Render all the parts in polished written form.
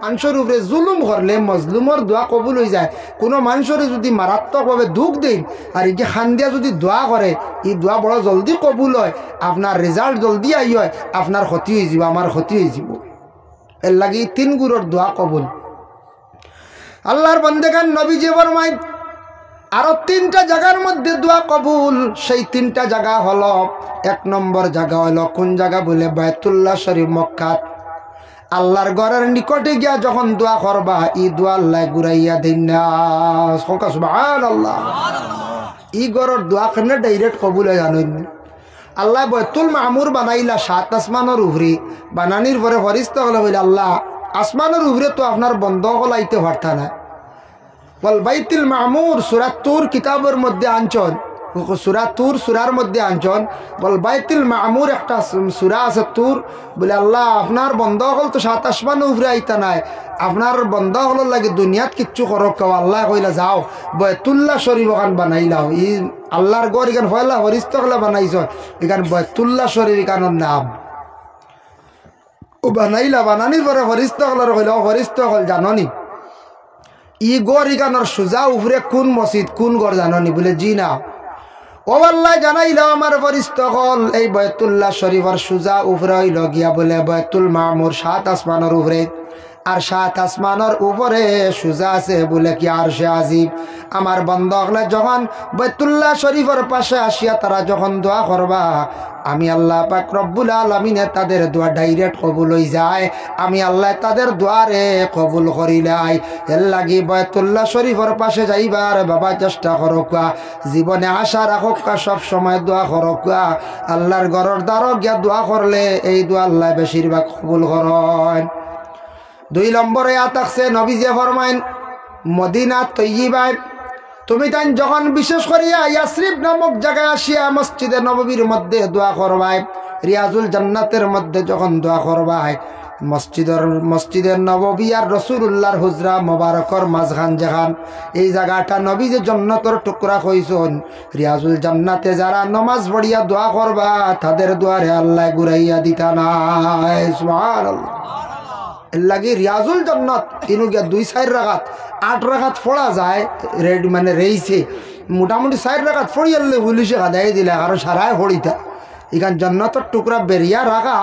মানুষের উপরে জুলুম করলে মজলুমর দোয়া কবুল হয়ে যায়। কোনো মানুষের যদি মারাত্মকভাবে দুঃখ দিন আর এই যে খান্দিয়া যদি দোয়া করে, এই দোয়া বড় জলদি কবুল হয়, আপনার রেজাল্ট জলদি আই হয়, আপনার ক্ষতি হয়ে যাব, আমার ক্ষতি হয়ে যাব। এর লাগি 3 গুরুর দোয়া কবুল। আল্লাহর বান্দাগান নবীজি ফরমায় আরো 3টা জায়গার মধ্যে দোয়া কবুল। সেই 3টা জায়গা হলো, 1 নম্বর জায়গা হলো কোন জায়গা বলে বাইতুল্লাহ শরীফ মক্কাত। আল্লাহর ঘরের নিকটে গিয়া যখন দোয়া করবা, ই দোয়া আল্লাহ ঘুরাইয়া দেন না। সুবহানাল্লাহ। ই ঘরের দোয়া কেন ডাইরেক্ট কবুল হয় জানেন? আল্লাহ বাইতুল মামুর বানাইলা 7 আসমানের উপরে, বানানির পরে ফরিস্তা হলে বলে আল্লাহ আসমানের উপরে তো আপনার বন্ধ হলাইতে পারতা না। বল বাইতুল মামুর সূরা তুর কিতাবের মধ্যে আনছন, সূরা তুর সূরার মধ্যে আনছন। বল বাইতুল মামুর একটা সূরা আছে তুর, বলে আল্লাহ আপনার বন্ধ হল তো 7 আসমানের উপরে আইতা নাই, আপনার বন্ধ হল লাগে দুনিয়াত কিচ্ছু করক। আল্লাহ কইলা যাও বাইতুল্লাহ শরীফ ওখান বানাইলাও। ই আল্লাহর গড় এখান ফয়লা ফরিস্তা হলে বানাইছ, এখান বাইতুল্লাহ শরীফ এখানোর নাম ও বানাইলা। বানানির পরে ফরিস্তা হল কইল, ফরিস্তা হল জাননি ই গড় এখানোর সোজা উপরে কোন মসজিদ কোন গড় জাননি? বলে জি না। ও আল্লাহ জানাইলা আমার ফরিস্তা হল এই বাইতুল্লাহ শরীফের সোজা উপরে হইল গিয়া বলে বাইতুল মামুর 7 আসমানের উপরে, আর 7 আসমানের উপরে সোজা আছে বলে কি আরশে আজিম। আমার বন্ধকলে যখন বাইতুল্লাহ শরীফের পাশে আসিয়া তারা যখন দোয়া করবা, আমি আল্লাহ পাক রব্বুল আলামিনে তাদের দোয়া ডাইরেক্ট কবুল হয়ে যায়। আমি আল্লাহ তাদের দোয়ারে কবুল করিলাই। এর লাগি বাইতুল্লাহ শরীফের পাশে যাইবার বাবা চেষ্টা করকা, জীবনে আশা রাখকা, সব সময় দোয়া করকা। আল্লাহর ঘরের দ্বারও গিয়া দোয়া করলে এই দোয়া আল্লাহ বেশিরভাগ কবুল করেন। 2 নম্বরে আতাকছে নবীজি ফরমাইন মদিনা তৈয়িবায় তুমি তাই যখন বিশেষ করিয়া ইয়াসরিব নামক জায়গায় আসিয়া মসজিদে নববীর মধ্যে দোয়া করবাই, রিয়াজুল জান্নাতের মধ্যে যখন দোয়া করবাই, মসজিদের নববী আর রাসূলুল্লাহর হুজরা মোবারকর মাঝখান যেখান, এই জায়গাটা নবী যে জান্নাতের টুকরা কইছেন, রিয়াজুল জান্নাতে যারা নামাজ পড়িয়া দোয়া করবা তাদের দোয়ারে আল্লাহ ঘুরাইয়া দিতা নাই। সুবহানাল্লাহ। লাগে রিয়াজুল জান্নাত ইনু গিয়া 2-4 রাকাত 8 রাকাত পড়া যায়, রেড মানে রয়েছে মোটামুটি 4 রাকাত পড়িয়ালে পুলিশে গাদাই দিলে আর সারায় পড়িতা। এখান জান্নাতের টুকরা বেরিয়া রাখা,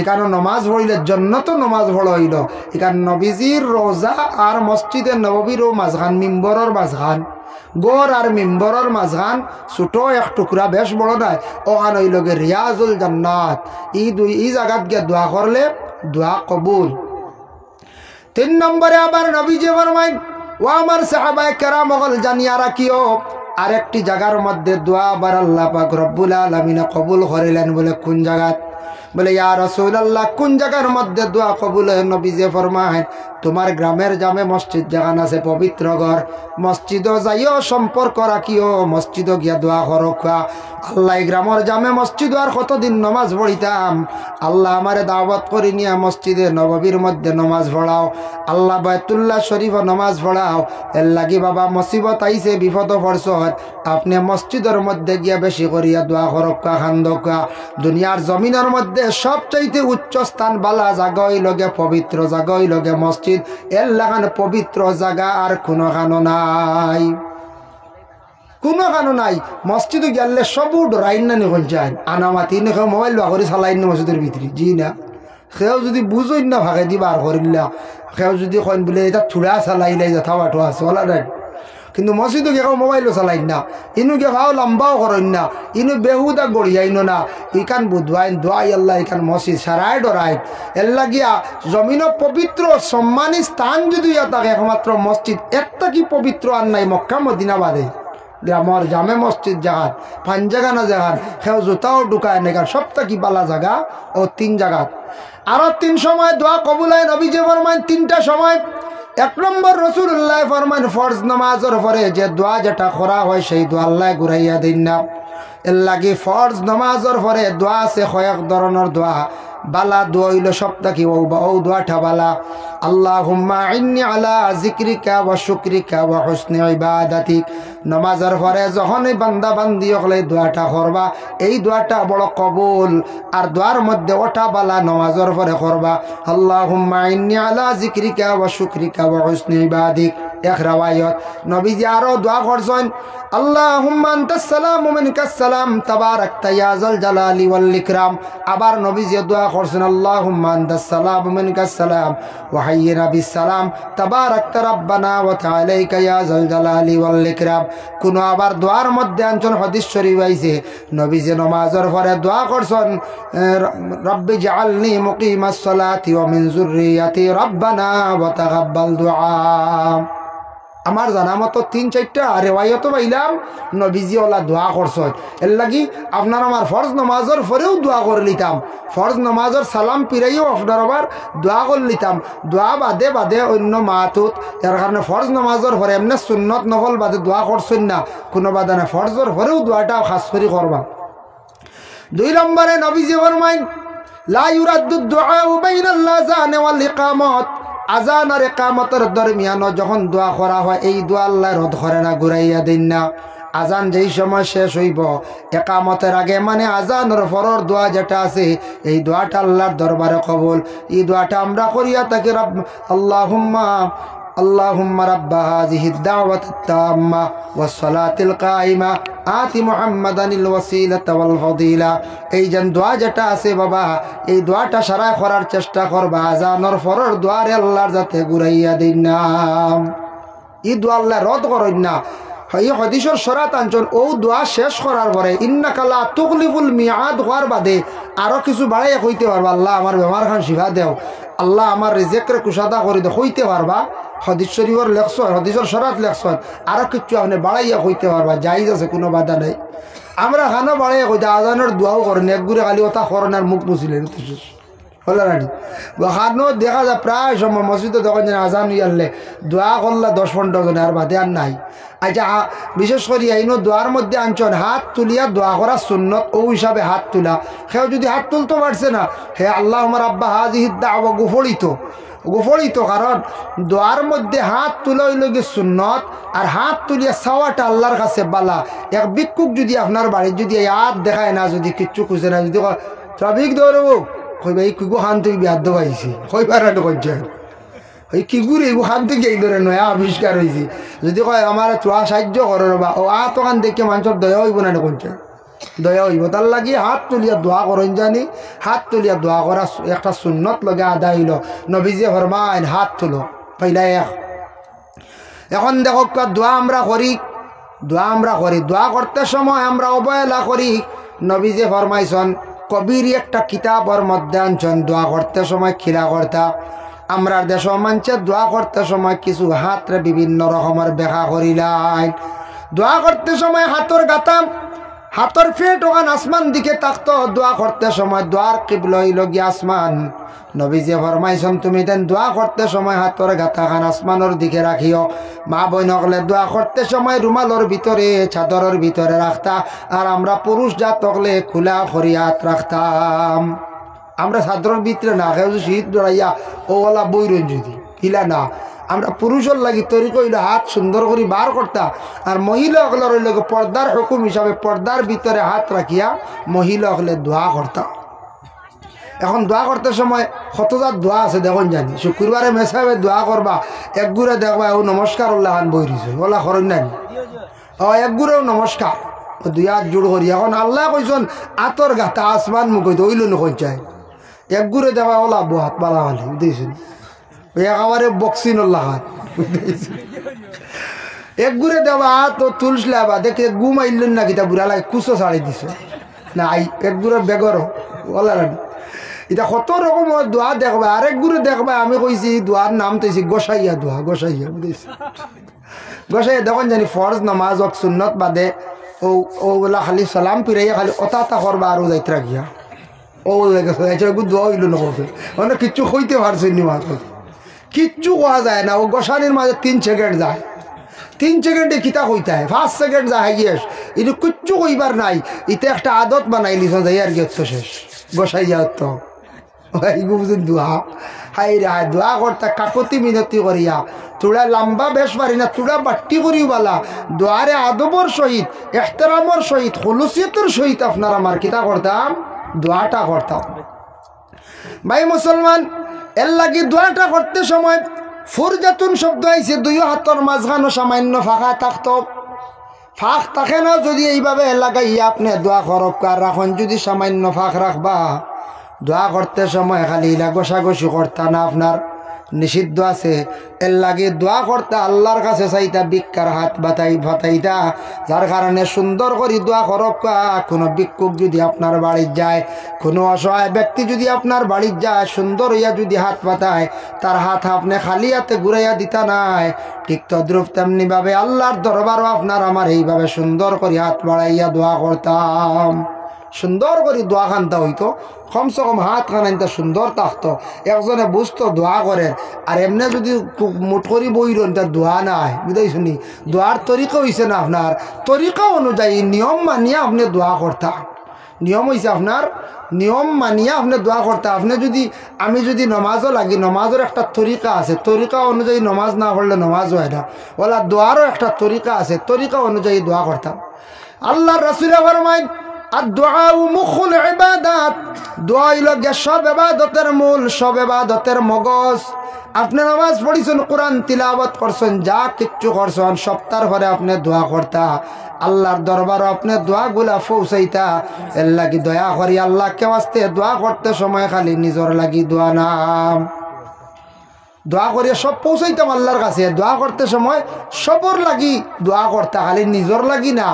এখানে নমাজ পড়িলে জান্নাতও নমাজ পড়া হইল। এখান নবীজির রোজা আর মসজিদে নববীরও মাঝখান, মিম্বরের মাঝখান, গড় আর মিম্বরের মাঝখান ছোট এক টুকরা, বেশ বড় নাই, ওখান হইল গে রিয়াজুল জান্নাত। এই জায়গাত গিয়ে দোয়া করলে দোয়া কবুল। 3 নম্বরে আবার নবীজি ফরমাইন ও আমার সাহাবায়ে কেরাম হল জানিয়া রাখিও, আরেকটি জায়গার মধ্যে দোয়া আবার আল্লাহ পাক রব্বুল আলামিন কবুল করিলেন। বলে কোন জায়গা? বলে ইয়া রাসূলুল্লাহ কোন জায়গার মধ্যে দোয়া কবুল হয়? নবীজি ফরমায় তোমার গ্রামের জামে মসজিদ যেখান আছে পবিত্র ঘর, মসজিদও যাইও সম্পর্ক রাখিও, মসজিদও গিয়া দোয়া করো। আল্লাহ গ্রামের জামে মসজিদ আর কতদিন নমাজ পড়িতাম, আল্লাহ আমারে দাওয়াত করে নিয়ে মসজিদে নববীর মধ্যে নমাজ পড়াও, আল্লাহ বাইতুল্লাহ শরীফ নমাজ পড়াও। এর লাগি বাবা মুসিবত আইছে, বিপদ পড়ছ, আপনি মসজিদের মধ্যে গিয়া বেশি করিয়া দোয়া করক্কা, খান্দকা। দুনিয়ার জমিনের মধ্যে সবচাইতে উচ্চ স্থান বালা জাগা লগে পবিত্র জাগা লগে মসজিদ। এর লাগান পবিত্র জায়গা আর কোনো খানো নাই, কোনো কানো নাই। মসজিদে গেলে সবু ডরাইন না নিখন যায়, আনামাতি নেখে মোবাইল বাকরি চালাইন না মসজিদের ভিতরে, জি না। সেও যদি বুঝই না ভাগে দি বার করিলা, সেও যদি কইন বলে এটা থুড়া চালাইলাই যথা বাটো আছে ওলা নাই। কিন্তু মসজিদে গিয়ে মোবাইলও চালাইন না, ইনু গিয়ে ভাও লম্বাও করেন না, ইনু বেহুদা গড়িয়াইন না, ইখান বুধবাইন দোয়াই আল্লাহ ইখান মসজিদ সারাই ডরাই। এর লাগিয়া জমিন পবিত্র সম্মানী স্থান যদি থাকে একমাত্র মসজিদ, একটা কি পবিত্র আর নাই মক্কা মদিনা বাদে। গ্রামের জামে মসজিদ জাগাত, 5 জায়গা না জাগাত, সেও জোতাও ঢুকায় নেগার সবটা কি বালা জায়গা ও 3 জায়গাত। আরো 3 সময় দোয়া কবুল হয় নবীজি ফরমায় 3টা সময়। 1 নম্বর রাসূলুল্লাহ ফরমান ফরজ নামাজের পরে যে দোয়া যেটা করা হয় সেই দোয়া আল্লাহ ঘুরাইয়া দেন না। এর লাগি ফরজ নামাজের পরে দোয়া আছে কয়েক ধরনের দোয়া, বালা দোয়া হইল সপ্তাহে ও দোয়াটা বালা। আল্লাহুম্মা ইন্নী আলা যিকরিকা ওয়া শুকরিকা ওয়া হুসনি ইবাদাতিক। নামাজের পরে যখন এই বান্দা বান্দি হলে দোয়াটা করবা, এই দোয়াটা বড় কবুল। আর দোয়ার মধ্যে ওটা বালা নামাজের পরে করবা, আল্লাহুম্মা ইন্নী আলা যিকরিকা ওয়া শুকরিকা ওয়া হুসনি ইবাদাতিক। এক রাওয়ায়াত নবীজি আরো দোয়া করছেন, আল্লাহুম্মা আনতাস সালাম ওয়া মিনকাস সালাম তাবারাকতা ইয়া যাল জালালি ওয়াল ইকরাম। আবার নবীজি দোয়া করছেন, আল্লাহুম্মা আনতাস সালাম ওয়া মিনকাস সালাম ওয়া হাইয়িনা বিস সালাম তাবারাকতা রাব্বানা ওয়া তাআলাইকা ইয়া যাল জালালি ওয়াল ইকরাম। কোন আবার দোয়ার মধ্যে আনছেন হাদিস শরীফ আইছে, নবীজি নামাজের পরে দোয়া করছেন, রব্বি জাআলনি মুকিমাস সালাতি ওয়া মিন যুররিয়াতি রাব্বানা ওয়া তাকাব্বাল দুআ। আমার জানা মতো ৩-৪টা রেওয়ায়ত পাইলাম নবীজি ওলা দোয়া করছেন। এর লাগি আপনার আমার ফরজ নমাজের পরেও দোয়া করে লিতাম, ফরজ নমাজের সালাম পিরাইও আপনার আবার দোয়া করে লিতাম। দোয়া বাদে বাদে অন্য মাতুত, এর কারণে ফরজ নমাজের পরে এমনি সুন্নত নফল বাদে দোয়া করছেন না, কোনো বাদে না, ফরজের পরেও দোয়াটা খাস করে করবা। ২ নম্বরে নবীজি ফরমাইন, লা ইউরাদ্দু দুআউ বাইনাল আযান ওয়াল ইকামত। আজান আর ইকামতের দরমিয়ান যখন দোয়া করা হয়, এই দোয়া আল্লাহ রদ করে না, ঘুরাইয়া দিন না। আজান যেই সময় শেষ হইব, ইকামতের আগে মানে আজানের পরের দোয়া যেটা আছে, এই দোয়াটা আল্লাহর দরবারে কবুল। এই দোয়াটা আমরা করিয়া থাকি, আল্লাহুম্মা রাব্বা হাযিহিদ দাওয়াতিত তাম্মা ওয়াস সালাতিল কাইমা আতি মুহাম্মাদানিল ওয়াসিলাতা ওয়াল ফাদিলা। এই যেন দোয়া যেটা আছে বাবা, এই দোয়াটা সারা করার চেষ্টা করবা। আজানের পরের দোয়ারে আল্লাহর যাতে ঘুরাইয়া দিন না, এই দোয়া আল্লাহ রদ করেন না। এই হাদিসের সরাত আনছেন, ও দোয়া শেষ করার পরে ইন্নাকা লা তুগলিবুল মিআদ হওয়ার বাদে আরো কিছু বাড়াইয়া কইতে পারবা, আল্লাহ আমার বেমার খান শিফা দেও, আল্লাহ আমার রিজেকরে কুশাদা করে দে, কইতে পারবা। হাদিস শরীফের লেখছেন, হাদিসের সরাত লেখছেন, আরো কিছু আপনি বাড়াইয়া কইতে পারবা, জায়েজ আছে, কোনো বাধা নেই। আমরা খানো বাড়াইয়া কইতে আজানের দোয়াও করেন, একগুড়ে খালি ওটা করেন আর মুখ মুছিলেন, হলো না? খানো দেখা যায় প্রায় সময় মসজিদে যখন আজান ইয়ারলে দোয়া করলে 10-15 জনে, আর বাদে আর নাই। আচ্ছা, বিশেষ করে এইনো দোয়ার মধ্যে আনছেন হাত তুলিয়া দোয়া করা সুন্নত, ও হিসাবে হাত তোলা। সেও যদি হাত তুলতে পারছে না, হে আল্লাহুম্মা রাব্বা হাযিহিদ দাওয়া গুফড়িত, কারণ দোয়ার মধ্যে হাত তুলা হইল গিয়ে সুন্নত, আর হাত তুলিয়া চাওয়াটা আল্লাহর কাছে বালা। এক ভিক্ষুক যদি আপনার বাড়ির যদি হাত দেখায় না, যদি কিচ্ছু খুঁজে না, যদি ট্রাফিক দৌড়ব কইবা এই কুগু খান থেকে বিয়াদ পাইছি, কইবার করছে ওই কিগুর এই খান থেকে এই ধরে নয়া আবিষ্কার হয়েছি। যদি কয় আমার চোয়া সাহায্য করো বা ও তোখান দেখে মানুষের দয়া হইব না, করছে দয়া হইব। তার লাগি হাত তুলিয়া দোয়া করেন, জানি হাত তুলিয়া দোয়া করা একটা সুন্নত লগে আদা হইল। নবীজি ফরমাইন হাত তুলো পইলা এক। এখন দেখো দোয়া আমরা করি, দোয়া করতে সময় আমরা অবহেলা করি। নবীজি ফরমাইছন, কবির একটা কিতাবের মধ্যে আনছেন, দোয়া করতে সময় খিলা করতা। আমরা দেশ মানছে দোয়া করতে সময় কিছু হাতরে বিভিন্ন রকমের ব্যাখ্যা করিলাই। দোয়া করতে সময় হাতর গাতাম, হাতর ফেট ওখান আসমান দিকে থাকতো। দোয়া করতে সময় দোয়ার কিবলা হইল গিয়ে আসমান। নবীজি ফরমাইছেন, তুমি দেন দোয়া করতে সময় হাতর গাতা খান আসমানের দিকে রাখিও। মা বোন হকলে দোয়া করতে সময় রুমালের ভিতরে, চাদরের ভিতরে রাখতা। আর আমরা পুরুষ জাত হকলে খোলা ফরিয়াত রাখতাম। আমরা চাদরের ভিতরে না, কেউ শীত দৌড়াইয়া ওলা বইরন যদি কিলা না, আমরা পুরুষের লাগি তৈরি করিলে হাত সুন্দর করে বার করতা। আর মহিলা হকলে রইল পর্দার হুকুম হিসাবে পর্দার ভিতরে হাত রাখিয়া মহিলা হকলে দোয়া করতা। এখন দোয়া করতে সময় কতজাত দোয়া আছে দেখুন, জানি শুক্রবারে মেসাবে দোয়া করবা, এক গুড়ে দেখবা ও নমস্কার ওল্লা খান বই দিছে, ওলা করেন নানি, এক গুড়েও নমস্কার, 2 হাত জোড় করি। এখন আল্লাহ কইছেন আতর গাতা আসমান মুখ ওইল নকই যায়, এক গুড়ে দেখবা ওলা হাত বালা হালি বুঝতেছেন, একেবারে বক্সিন ওল্লা হাত বুঝতেছেন। এক গুড়ে দেওয়া তো তুলসলা বা দেখে গুম আইলেন না, কিতা বুড়া লাগে কুচো ছাড়ি দিছ না, এক গুড়ের বেগরও ওলা রানি। এটা কত রকমের দোয়া দেখবা, আরেক গুরু দেখবা। আমি কইছি দোয়ার নাম তৈছি গোসাইয়া দোয়া, গোসাইয়া বুঝেছি। গোসাইয়া দেখুন জানি ফরজ নামাজ হোক সুন্নত বাদে ওগুলা খালি সালাম পিরাইয়া খালি অতা করবা আর যাইত্রা গিয়া ও দোয়া হইল নকবে, মানে কিচ্ছু কইতে পারছেন নি, মাছ কিচ্ছু কোয়া যায় না। ও গোসানির মাঝে 3 সেকেন্ড যায়, 3 সেকেন্ডে কিতা কইতে হয়, 5 সেকেন্ড যায় গিয়েস, এটা কিচ্ছু কইবার নাই। ইতে একটা আদত বানাই লিছ যাই আর গিয়ে শেষ গোসাইয়া তো এইগু বুঝুন দোয়া হাই রে হাই দোয়া করতা কাকতি মিনতি করিয়া তোরা লম্বা বেশ পারি না তোরা বাট্টি করিবালা দোয়ারে আদবর সহিত এহতেরামর সহিত খুলুসিয়তর সহিত আপনার আমার কিতা করতাম দোয়াটা করতাম। ভাই মুসলমান এর লাগি দোয়াটা করতে সময় ফুরজাতুন শব্দ আইছে দুই হাতর মাঝখানো সামান্য ফাঁকা থাকতো ফাঁক থাকে না যদি এইভাবে লাগাইয়া আপনি দোয়া করব কার রাখুন যদি সামান্য ফাঁক রাখবা দোয়া করতে সময় খালি গোসাগসি করতা না আপনার নিষিদ্ধ আছে। এর লাগে দোয়া করতে আল্লাহর কাছে চাইতা ভিক্ষার হাত বাতাইতা যার কারণে সুন্দর করে দোয়া করব। কোনো ভিক্ষুক যদি আপনার বাড়ির যায় কোনো অসহায় ব্যক্তি যদি আপনার বাড়ির যায় সুন্দর হইয়া যদি হাত পাতায় তার হাত আপনি খালি হাতে ঘুরাইয়া দিতা নাই ঠিক তদ্রুপ তেমনিভাবে আল্লাহর দরবারও আপনার আমার এইভাবে সুন্দর করে হাত বাড়াইয়া দোয়া করতাম। সুন্দর করে দোয়া খানতা হইতো কমসে কম হাত খানাইতা সুন্দর থাকতো একজনে বুঝতো দোয়া করে আর এমনি যদি মুঠ করি বইরন তার দোয়া নাই বুঝাই শুনি দোয়ার তরিকা হয়েছে না আপনার তরিকা অনুযায়ী নিয়ম মানিয়া আপনি দোয়া করতা নিয়ম হয়েছে আপনার নিয়ম মানিয়া আপনি দোয়া করতা। আপনি যদি আমি যদি নমাজও লাগি নমাজের একটা তরিকা আছে তরিকা অনুযায়ী নমাজ না পড়লে নমাজ হয় না ওলা দোয়ারও একটা তরিকা আছে তরিকা অনুযায়ী দোয়া করতাম। আল্লাহর রাসূল ফরমায় আর দোয়া মুখুল ইবাদাত দোয়া হইল গে সব ইবাদতের মূল সব ইবাদতের মগজ। আপনি নামাজ পড়িছেন কোরআন তিলাওয়াত করছেন যা কিচ্ছু করছেন সপ্তাহ পরে আপনি দোয়া করতা আল্লাহর দরবারও আপনি দোয়াগুলা পৌঁছাইতা। এর লাগি দয়া করি আল্লাহকে ওয়াস্তে দোয়া করতে সময় খালি নিজর লাগি দোয়া নাম দোয়া করিয়া সব পৌঁছাইতাম আল্লাহর কাছে। দোয়া করতে সময় সবর লাগি দোয়া করতা খালি নিজর লাগি না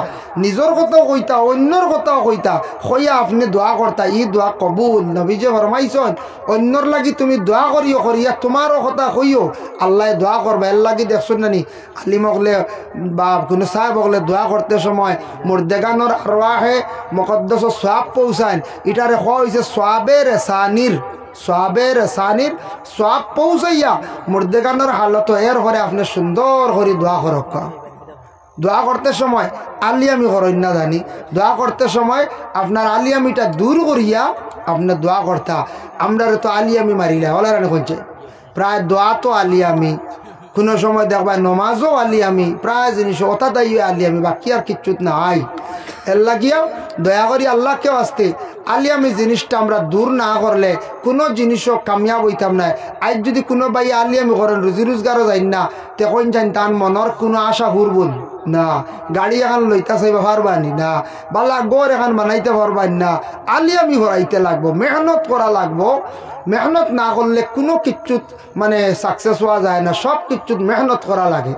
নিজর কথাও কইতা অন্যর কথাও কইতা কইয়া আপনি দোয়া করতা ই দোয়া কবুল। নবীজি ফরমাইছেন অন্যর লাগি তুমি দোয়া করিও করিয়া তোমারও কথা কইও আল্লাহ দোয়া করবা। এর লাগি দেখছেন নানি আলিমকলে বা কোনো সাহেব হকলে দোয়া করতে সময় মুর্দেগানোর আরওয়াহে মুকদ্দাস সওয়াব পৌঁছায় এটারে কওয়া হয়েছে সওয়াবের সানির সওয়াবের সানির সওয়াব পৌঁছাইয়া মুর্দেগানোর হালত এর ঘরে আপনি সুন্দর করে দোয়া করক। দোয়া করতে সময় আলিয়ামি করেন না জানি দোয়া করতে সময় আপনার আলিয়ামিটা দূর করিয়া আপনার দোয়া করতা। আমরা তো আলিয়ামি মারিলে হলারানি করছে প্রায় দোয়া তো আলিয়ামি কোনো সময় দেখবা নমাজও আলিয়ামি প্রায় জিনিস ওটা দায়ী আলিয়ামি বাকি আর কিচ্ছুত না আই। এর লাগিয়া দয়া করি আল্লাহকে আসতে আলিয়ামি জিনিসটা আমরা দূর না করলে কোনো জিনিসও কামিয়াব হইতাম না। আজ যদি কোনো ভাই আলিয়ামি করেন রুজি রোজগারও যাই না তখন যান তার মনের কোনো আশা ঘুরবন না গাড়ি এখন লইতা চাইবা পারবানি না বালা গড় এখন বানাইতে পারবানি না আলিয়ামি করাইতে লাগবো মেহনত করা লাগবো। মেহনত না করলে কোনো কিচ্ছুত মানে সাকসেস হওয়া যায় না সব কিচ্ছুত মেহনত করা লাগে।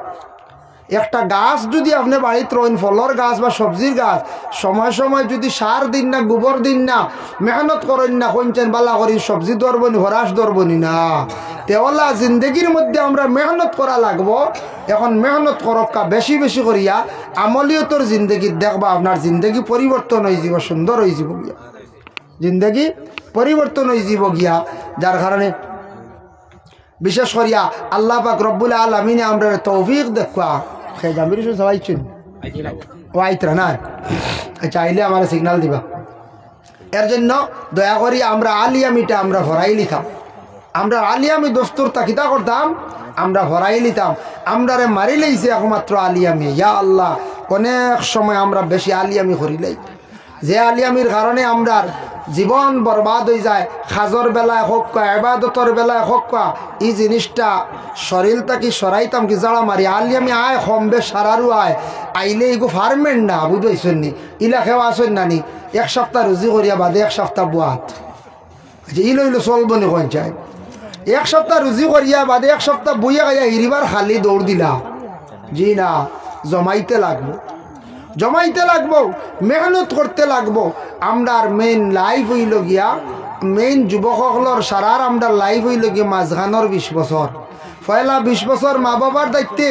একটা গাছ যদি আপনি বাড়িতে রইন ফলর গাছ বা সবজির গাছ সময় সময় যদি সার দিন না গোবর দিন না মেহনত করেন না কইছেন বালা করি সবজি ধরবনি হরাস ধরবনি না তেওলা জিন্দগির মধ্যে আমরা মেহনত করা লাগবো। এখন মেহনত করকা বেশি বেশি করিয়া আমলিয়তর জিন্দগি দেখবা আপনার জিন্দগি পরিবর্তন হয়ে যাব সুন্দর হয়ে যাব গিয়া জিন্দগি পরিবর্তন হয়ে যাব গিয়া। যার কারণে বিশেষ করিয়া আল্লাহ পাক রব্বুল আলামিনে আমরা তৌফিক দেখা সেই জামির সবাই চুন ও আইতরা না চাইলে আমার সিগন্যাল দিবা। এর জন্য দয়া করি আমরা আলিয়ামিটা আমরা ভরাই লিতাম আমরা আলিয়ামি দস্তুর তাকিতা করতাম আমরা ভরাই লিতাম আমরারে মারি লইছে একমাত্র আলিয়ামি। ইয়া আল্লাহ অনেক সময় আমরা বেশি আলিয়ামি করিলাই যে আলিয়ামির কারণে আমরা জীবন বরবাদ হয়ে যায়। খাজর বেলায় হোক ইবাদতর বেলায় হোক এই জিনিসটা শরীর তাকি সরাইতাম কি জাড়া মারি আলিয়ামি আয় কমবে সারারু আয় আইলে এগো ফার্মেন্ট না বুঝাইছেন নি ইলা খেওয়া আসেন নানি এক সপ্তাহ রুজি করিয়া বাদে এক সপ্তাহ বুয়াত ই লইলো চলবনি কোন চাই এক সপ্তাহ রুজি করিয়া বাদে এক সপ্তাহ বইয়া গাইয়া হিরিবার খালি দৌড় দিলা জি না জমাইতে লাগবো জমাইতে লাগবো মেহনত করতে লাগবো। আমরার মেইন লাইফ হইল গিয়া মেইন যুবকসকলর সারার আমরা লাইফ হইল গিয়া মাঝখানোর 20 বছর পয়লা 20 বছর মা বাবার দায়িত্বে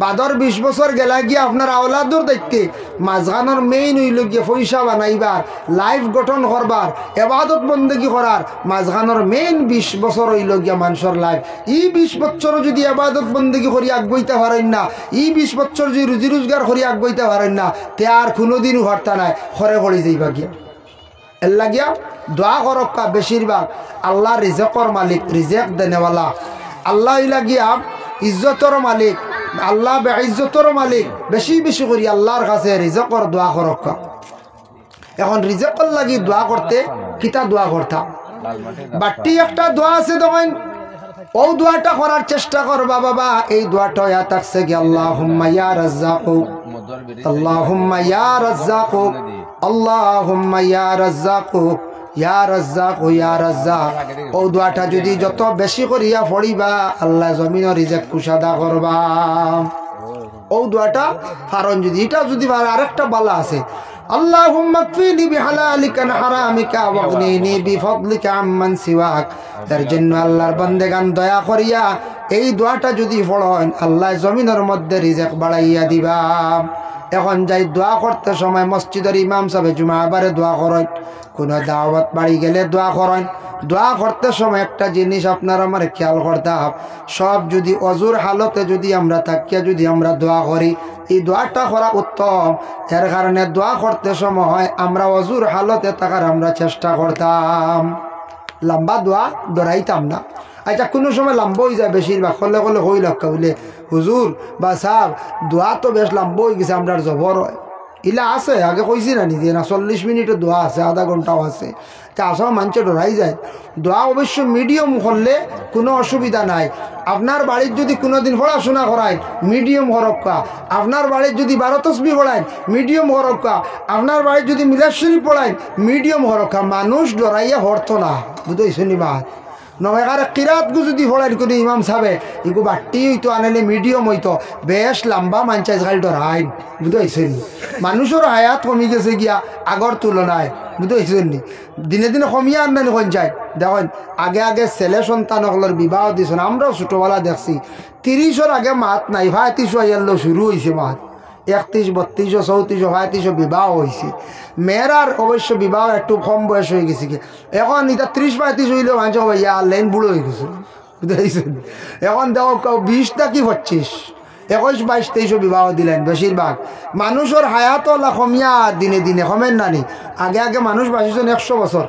বাদর 20 বছর গেলা গিয়া আপনার আওলাদর দায়িত্বে মাঝখানোর মেইন হইল গিয়া পয়সা বানাইবার লাইফ গঠন করবার এবাদত বন্দেগি করার মাঝখানোর মেইন 20 বছর হইল গিয়া মানুষের লাইফ। এই 20 বছর যদি এবাদত বন্দেগি করি আগুইতে পারেন না এই 20 বছর যদি রুজি রোজগার করি আগুইতে পারেন না তে আর কোনোদিন হরতা নাই ঘরে পড়ে যাইবা গিয়া এর লাগিয়া দোয়া করক্কা বেশিরভাগ আল্লাহ রিজেকর মালিক, রিজেক দেনেওয়ালা আল্লাহ লাগিয়া ইজ্জতর মালিক, আল্লাহ ইজ্জতর মালিক। বেশি বেশি করি আল্লাহর কাছে রিজেকর দোয়া করক্কা। এখন রিজেকর লাগি দোয়া করতে কিতা দোয়া করতাম, বাট্টি একটা দোয়া আছে তখন ও দোয়াটা করার চেষ্টা করবা বাবা। এই দোয়াটা ইয়া থাকছে কি আল্লাহুম্মা ইয়া রাজ্জাকু, আল্লাহুম্মা ইয়া রাজ্জাকু, আল্লাহুম্মা ইয়া রাজ্জাকু, ইয়া রাজ্জাকু, ইয়া রাজ্জাক। ও দোয়াটা যদি যত বেশি করিয়া পড়িবা আল্লাহ জমিনের রিজেক কুশাদা করবা। ও দোয়াটা কারণ যদি এটা যদি আরেকটা বালা আছে আল্লাহুম্মা কফিনি বিহালালিকা আন হারামিকা ওয়াগনিনি বিফদলিকা আম্মান সিওয়াক। তার জন্য আল্লাহর বান্দেগান দয়া করিয়া এই দোয়াটা যদি পড়েন আল্লাহ জমিনের মধ্যে রিজেক বাড়াইয়া দিবা। এখন যাই দোয়া করতে সময় মসজিদের ইমাম সাহেব জুমাবারে দোয়া করেন, কোনো দাওয়াত বাড়ি গেলে দোয়া করেন। দোয়া করতে সময় একটা জিনিস আপনার আমার খেয়াল করতে হবে, সব যদি অজুর হালতে যদি আমরা থাকিয়া যদি আমরা দোয়া করি এই দোয়াটা করা উত্তম। এর কারণে দোয়া করতে সময় আমরা অজুর হালতে থাকার আমরা চেষ্টা করতাম, লম্বা দোয়া দৌড়াইতাম না। আচ্ছা কোনো সময় লম্বা হয়ে যায়, বেশিরভাগ করলে করলে হই লক্ষ্য বলে হুজুর বা সাহ দোয়া তো বেশ লম্বা হয়ে গেছে, আমরা জবর হয় ইলা আছে। আগে কইছি না নিজে না 40 মিনিটের দোয়া আছে, আধা ঘন্টাও আছে। তা আসলে মানুষে ডরাই যায়। দোয়া অবশ্য মিডিয়াম করলে কোনো অসুবিধা নাই। আপনার বাড়ির যদি কোনোদিন পড়াশোনা করায় মিডিয়াম হরক্কা, আপনার বাড়ির যদি 12 তসবিহ পড়ায় মিডিয়াম হরক্কা, আপনার বাড়ির যদি মিলাদ শরীফ পড়ায় মিডিয়াম হরক্কা। মানুষ ডরাইয়া হরতো না, বুঝতে নিবা নয় কিরাত গু যদি পড়াই কোনো ইমাম সাহেব এগু বাট্টি হইতো আনলে মিডিয়াম হইতো, বেশ লম্বা মানচাই খালি ডরাই, বুঝতে মানুষের হায়াত কমি গেছে গিয়া আগর তুলনায়, বুঝতে নি দিনে দিনে কমিয়া আনবেন কোন যায়। দেখেন আগে আগে ছেলে সন্তান সকলের বিবাহ দিয়েছেন, আমরাও ছোটোবেলা দেখছি 30-এর আগে মাত নাই, 35 আইয়ালো শুরু হয়েছে মাত, 31, 32, 34, 35 বিবাহ হয়েছে। মেয়েরার অবশ্য বিবাহ একটু কম বয়স হয়ে গেছে কি, এখন এটা 30-35 হইলেও মানুষ ভাইয়া লাইন বুড়ো হয়ে গেছে, বুঝতে। এখন দেখো 20 নাকি 25, 21, 22, 23 বিবাহ দিলেন। বেশিরভাগ মানুষের হায়াত কমিয়া দিনে দিনে কমেন নানি। আগে আগে মানুষ বাঁচিছেন 100 বছর,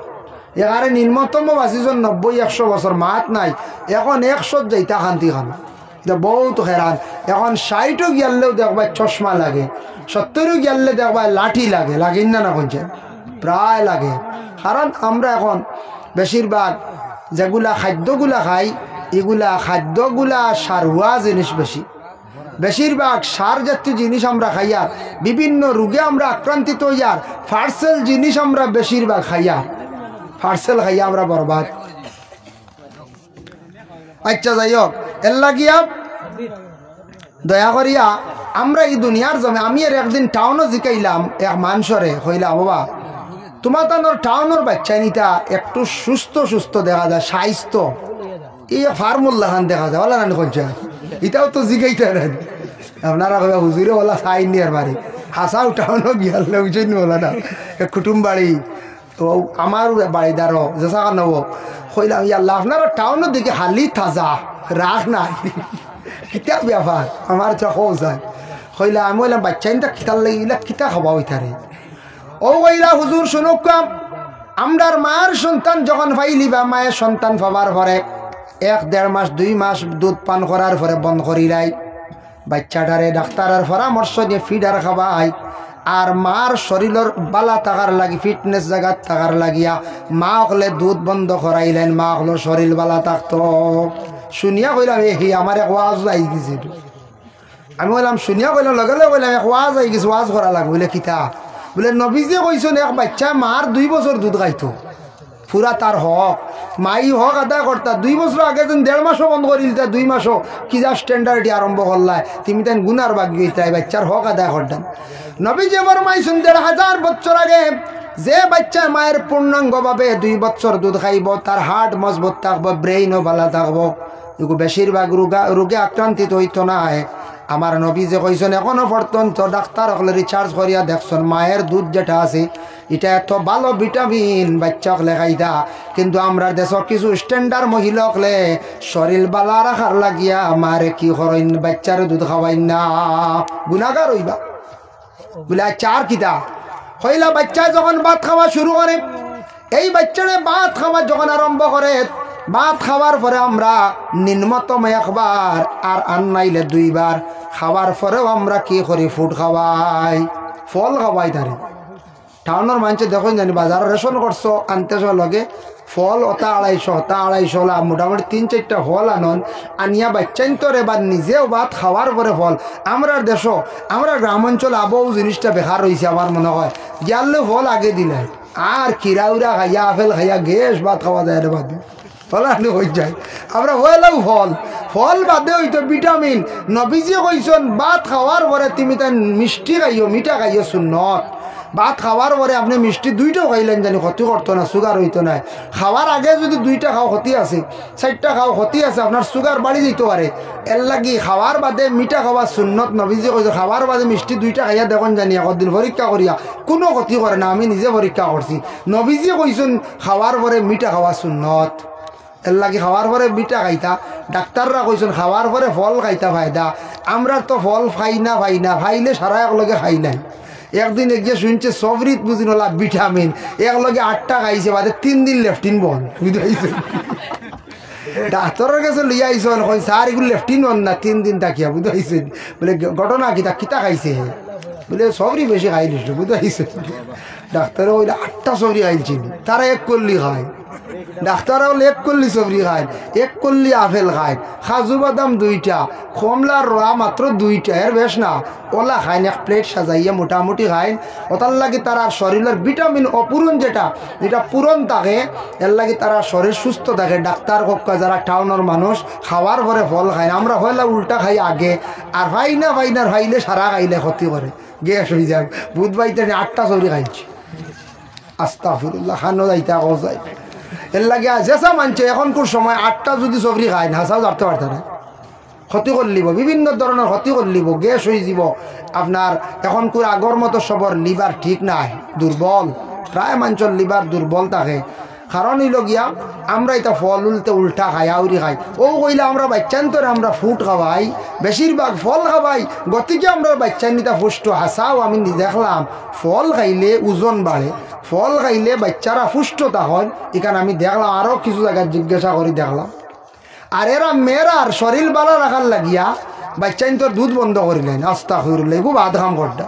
এখানে নিম্নতম বাঁচিছেন 90-100 বছর, মাত নাই। এখন 100 যাইতা শান্তি খান, এটা বহুত হেরান। এখন 60ও গিয়ালেও দেখবা চশমা লাগে, 70ও গিয়ালে দেখবা লাঠি লাগে, লাগেন না না কোনছে প্রায় লাগে। কারণ আমরা এখন বেশিরভাগ যেগুলা খাদ্যগুলা খাই এগুলা খাদ্যগুলা সারুয়া জিনিস বেশি, বেশিরভাগ সার জাতীয় জিনিস আমরা খাইয়া বিভিন্ন রোগে আমরা আক্রান্তিত হইয়ার। পার্সেল জিনিস আমরা বেশিরভাগ খাইয়া, পার্সেল খাইয়া আমরা বরবাদ। আচ্ছা যাই হোক, এর লাগিয়া দয়া করিয়া আমরা এই দুনিয়ার জমে আমি আর একদিন টাউনও জিকাইলাম এক মানুষরে, হইলাম বাবা তোমার তানোর টাউনের বাচ্চা নিতা একটু সুস্থ সুস্থ দেখা যায়, স্বাস্থ্য এই ফার্মুল্লা খান দেখা যায় ওলা রানি করছে, এটাও তো জিকাইতে নেন আপনারা কবে হুজুরে ওলা চাই নি আর বাড়ি হাসাও টাউনও গিয়াল বুঝছেন ওলা না কুটুম বাড়ি তো আমার বাড়িদারও যেসা নেব কইলাম ইয়াল্লা আপনারা টাউনের দিকে হালি তাজা রাখ নাই কিতা ব্যাপার আমার চোখও যায়। কইলা আমি বললাম বাচ্চা নিতা কিতার লাগিলা কিতা খাওয়া হইতারে। ও কইলা হুজুর শুনুক, আমরার মায়ের সন্তান যখন পাইলি বা মায়ের সন্তান পাবার পরে 1-1.5 মাস 2 মাস দুধ পান করার পরে বন্ধ করিলাই, বাচ্চাটারে ডাক্তারের পরামর্শ দিয়ে ফিডার খাওয়াই। আর মার শরীরের বালা থাকার লাগি ফিটনেস জায়গা থাকার লাগিয়া মা হলে দুধ বন্ধ করাইলেন, মা হলো শরীর বালা থাকতো। শুনিয়া কইলাম হি আমার এক ওয়াজ আই গেছে, আমি বললাম শুনিয়া কইলাম লগে লগে কইলাম এক ওয়াজ আই গেছে, ওয়াজ করা লাগবে বলে কিতা বলে নবীজে কইছেন এক বাচ্চা মার 2 বছর দুধ খাইতো পুরা তার হক মাই হক আদায় করতা। 2 বছর আগে যেন 1.5 মাসও বন্ধ করিল, 2 মাসও কি যা স্ট্যান্ডার্ড আরম্ভ করলায় তুমি তাই গুনার বাগ গেইতাই বাচ্চার হক আদায় করতেন। নবীজি আমার মাইছেন 1500 বছর আগে যে বাচ্চা মায়ের পূর্ণাঙ্গভাবে 2 বছর দুধ খাইব তার হার্ট মজবুত থাকবো, ব্রেইনও ভালো থাকবো, এগুলো বেশিরভাগ রোগে আক্রান্তিত হইতো না। আমার নবী যে কইছেন এখনো পর্যন্ত ডাক্তার হলে রিচার্জ করিয়া দেখছেন মায়ের দুধ যেটা আছে এটা এত ভালো ভিটামিন বাচ্চা হলে খাইতা, কিন্তু আমরা দেশ কিছু স্ট্যান্ডার্ড মহিলা হলে শরীর বালা রাখার লাগিয়া মারে কি করেন বাচ্চার দুধ খাওয়াইন না, গুণাগার হইবা বলে চার কিতা হইলা। বাচ্চা যখন ভাত খাওয়া শুরু করে এই বাচ্চারে ভাত খাওয়া যখন আরম্ভ করে, ভাত খাওয়ার পরে আমরা নিম্নতম একবার আর আন্নাইলে দুইবার, খাওয়ার পরেও আমরা কি করি, ফুড খাওয়াই, ফল খাওয়াই। তারে টাউনের মানুষে দেখুন জানি বাজার রেশন করছো আনতে লগে ফল ওটা 250 মোটামুটি 3-4টা ফল আনন আনিয়া বাচ্চাইন তোর এবার নিজেও ভাত খাওয়ার পরে ফল। আমরা দেশ আমরা গ্রাম অঞ্চল আবহাওয়া জিনিসটা বেকার রয়েছে আমার মনে হয়, গিয়ালে ফল আগে দিলে আর কিরাউরা খাইয়া আপেল খাইয়া গ্যাস ভাত খাওয়া যায় বাদে ফলানি হয়ে যায়। আমরা হইলেও ফল ফল বাদে হইতো ভিটামিন। নবীজি কইছেন ভাত খাওয়ার পরে তুমি তাই মিষ্টি খাইও, মিঠা খাইও সুন্নত। ভাত খাওয়ার পরে আপনি মিষ্টি 2টা খাইলেন জানি ক্ষতি করতো না, সুগার হইতো না। খাওয়ার আগে যদি 2টা খাও ক্ষতি আছে, 4টা খাও ক্ষতি আছে, আপনার সুগার বাড়ি যেতে পারে। এর লাগি খাওয়ার বাদে মিঠা খাওয়া সুন্নত। নবীজি কইছে খাওয়ার বাদে মিষ্টি 2টা খাইয়া দেখুন জানি একদিন পরীক্ষা করিয়া কোনো ক্ষতি করে না। আমি নিজে পরীক্ষা করছি। নবীজি কইছেন খাওয়ার পরে মিঠা খাওয়া সুন্নত। এর লাগি খাওয়ার পরে মিঠা খাইতা। ডাক্তাররা কইছেন খাওয়ার পরে ফল খাইতা ফায়দা। আমরা তো ফল খাই না খাইলে সারা একলগে খাই নাই। একদিন গিয়ে শুনছে সবরিত বুঝি নলা ভিটামিন একলগে 8টা খাইছে, বাদে 3 দিন লেফটিন বন বুঝাইছে। ডাক্তারের কাছে লইয়া আইসন স্যার এগুলো লেফটিন বন না 3 দিন থাকিয়া বুঝাইছে। বলে ঘটনা কিতা কিতা খাইছে, বলে সবরি বেশি খাই নিস বুঝাইছে। ডাক্তারে বলে 8টা সবরি খাইছি, তারা 1 করলি খায়। ডাক্তার হল 1 করলি সবরি খায়, 1 করলি আপেল খায়, কাজু বাদাম 2টা, কমলার রোয়া মাত্র 2টা, এর বেশ না। ওলা খায় 1 প্লেট সাজাইয়া মোটামুটি খায়। ওটার লাগে তারা শরীরের ভিটামিন অপূরণ যেটা পূরণ থাকে, এর লাগে তারা শরীর সুস্থ থাকে। ডাক্তার কক্কা যারা টাউনের মানুষ খাওয়ার পরে ফল খায়, আমরা হইলে উল্টা খাই আগে। আর ভাইলে সারা খাইলে ক্ষতি করে, গ্যাস হয়ে যায়। বুধ বাইতে 8টা সবরি খাইছি, আস্তাগফিরুল্লাহ, খানো যাইতে যায়। এর লাগে যেসা মানছে এখনকার সময় 8টা যদি সবরি খায় হাসাও জানতে পারত না, ক্ষতি করলিব, বিভিন্ন ধরনের ক্ষতি করলিব, গ্যাস হয়ে যাব আপনার। এখনকার আগর মতো সবর লিভার ঠিক নাই, দুর্বল। প্রায় মানুষের লিভার দুর্বল থাকে। কারণ হইল গিয়া আমরা এটা ফল উল্টা খাই, আউরি খাই। ও কইলে আমরা বাচ্চান্তরে আমরা ফুড খাওয়াই, বেশিরভাগ ফল খাওয়াই। গতিকে আমরা বাচ্চানিটা পুষ্ট হাসাও। আমি দেখলাম ফল খাইলে ওজন বাড়ে, ফল খাইলে বাচ্চারা পুষ্ট তখন। এখানে আমি দেখলাম আরও কিছু জায়গায় জিজ্ঞাসা করি দেখলাম। আর এরা মেয়েরার শরীর বালা রাখার লাগিয়া বাচ্চাইন তোর দুধ বন্ধ করিলেন, আস্তাগফিরুল্লাহ, খুব আধখাম করটা।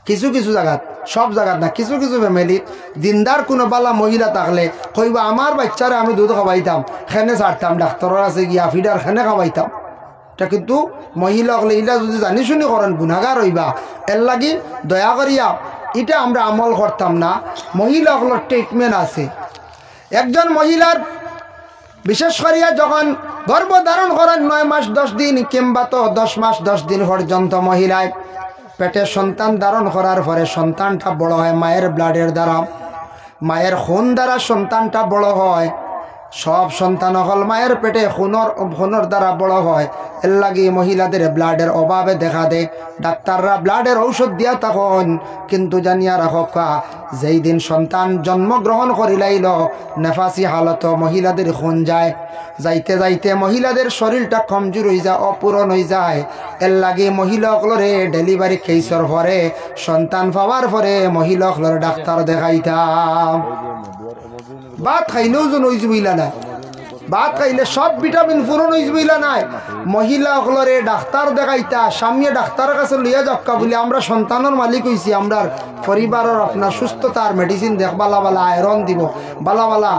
কিছু জায়গাত, সব জায়গাত না, কিছু ফ্যামিলিত দিনদার কোনো বালা মহিলা থাকলে কইবা আমার বাচ্চারা আমি দুধ খাওয়াইতাম, খেনে ছাড়তাম, ডাক্তারের আছে গিয়া ফিডার খেনে খাওয়াইতাম। এটা কিন্তু মহিলা হলে এটা যদি জানি শুনি করেন গুণাগার হইবা। এর লাগি দয়া করিয়া এটা আমরা আমল করতাম না। মহিলা হলোর ট্রিটমেন্ট আছে। একজন মহিলার বিশেষ করিয়া যখন গর্ভধারণ করেন 9 মাস 10 দিন কিংবা তো 10 মাস 10 দিন পর্যন্ত মহিলায় পেটে সন্তান ধারণ করার পরে সন্তানটা বড় হয় মায়ের ব্লাডের দ্বারা, মায়ের খুন দ্বারা সন্তানটা বড় হয়। সব সন্তান হল মায়ের পেটে খুনের দ্বারা বড় হয়। এর লাগে মহিলাদের ব্লাডের অভাবে দেখা দেয়। ডাক্তাররা ব্লাডের ঔষধ দিয়া তখন, কিন্তু জানিয়া রাখা যেই দিন সন্তান জন্মগ্রহণ করিলাইল নেফাসি হালত মহিলাদের খুন যায়, যাইতে যাইতে মহিলাদের শরীরটা কমজোর হয়ে যায়, অপূরণ হয়ে যায়। এর লাগে মহিলাগুলোরে ডেলিভারি কেসর পরে সন্তান পাওয়ার পরে মহিলাগুলোর ডাক্তার দেখাইতাম। ভাত খাইলেও যেন ওই বুঝলা না, ভাত খাইলে সব ভিটামিন পূরণ হয়ে বুঝলা নাই। মহিলা হলরে ডাক্তার দেখাইতা, স্বামী ডাক্তারের কাছে লইয়া যাক্কা বলে আমরা সন্তানের মালিক হয়েছি, আমরা পরিবারের আপনার সুস্থতার মেডিসিন দেখ, বালা আয়রন দিব, বালা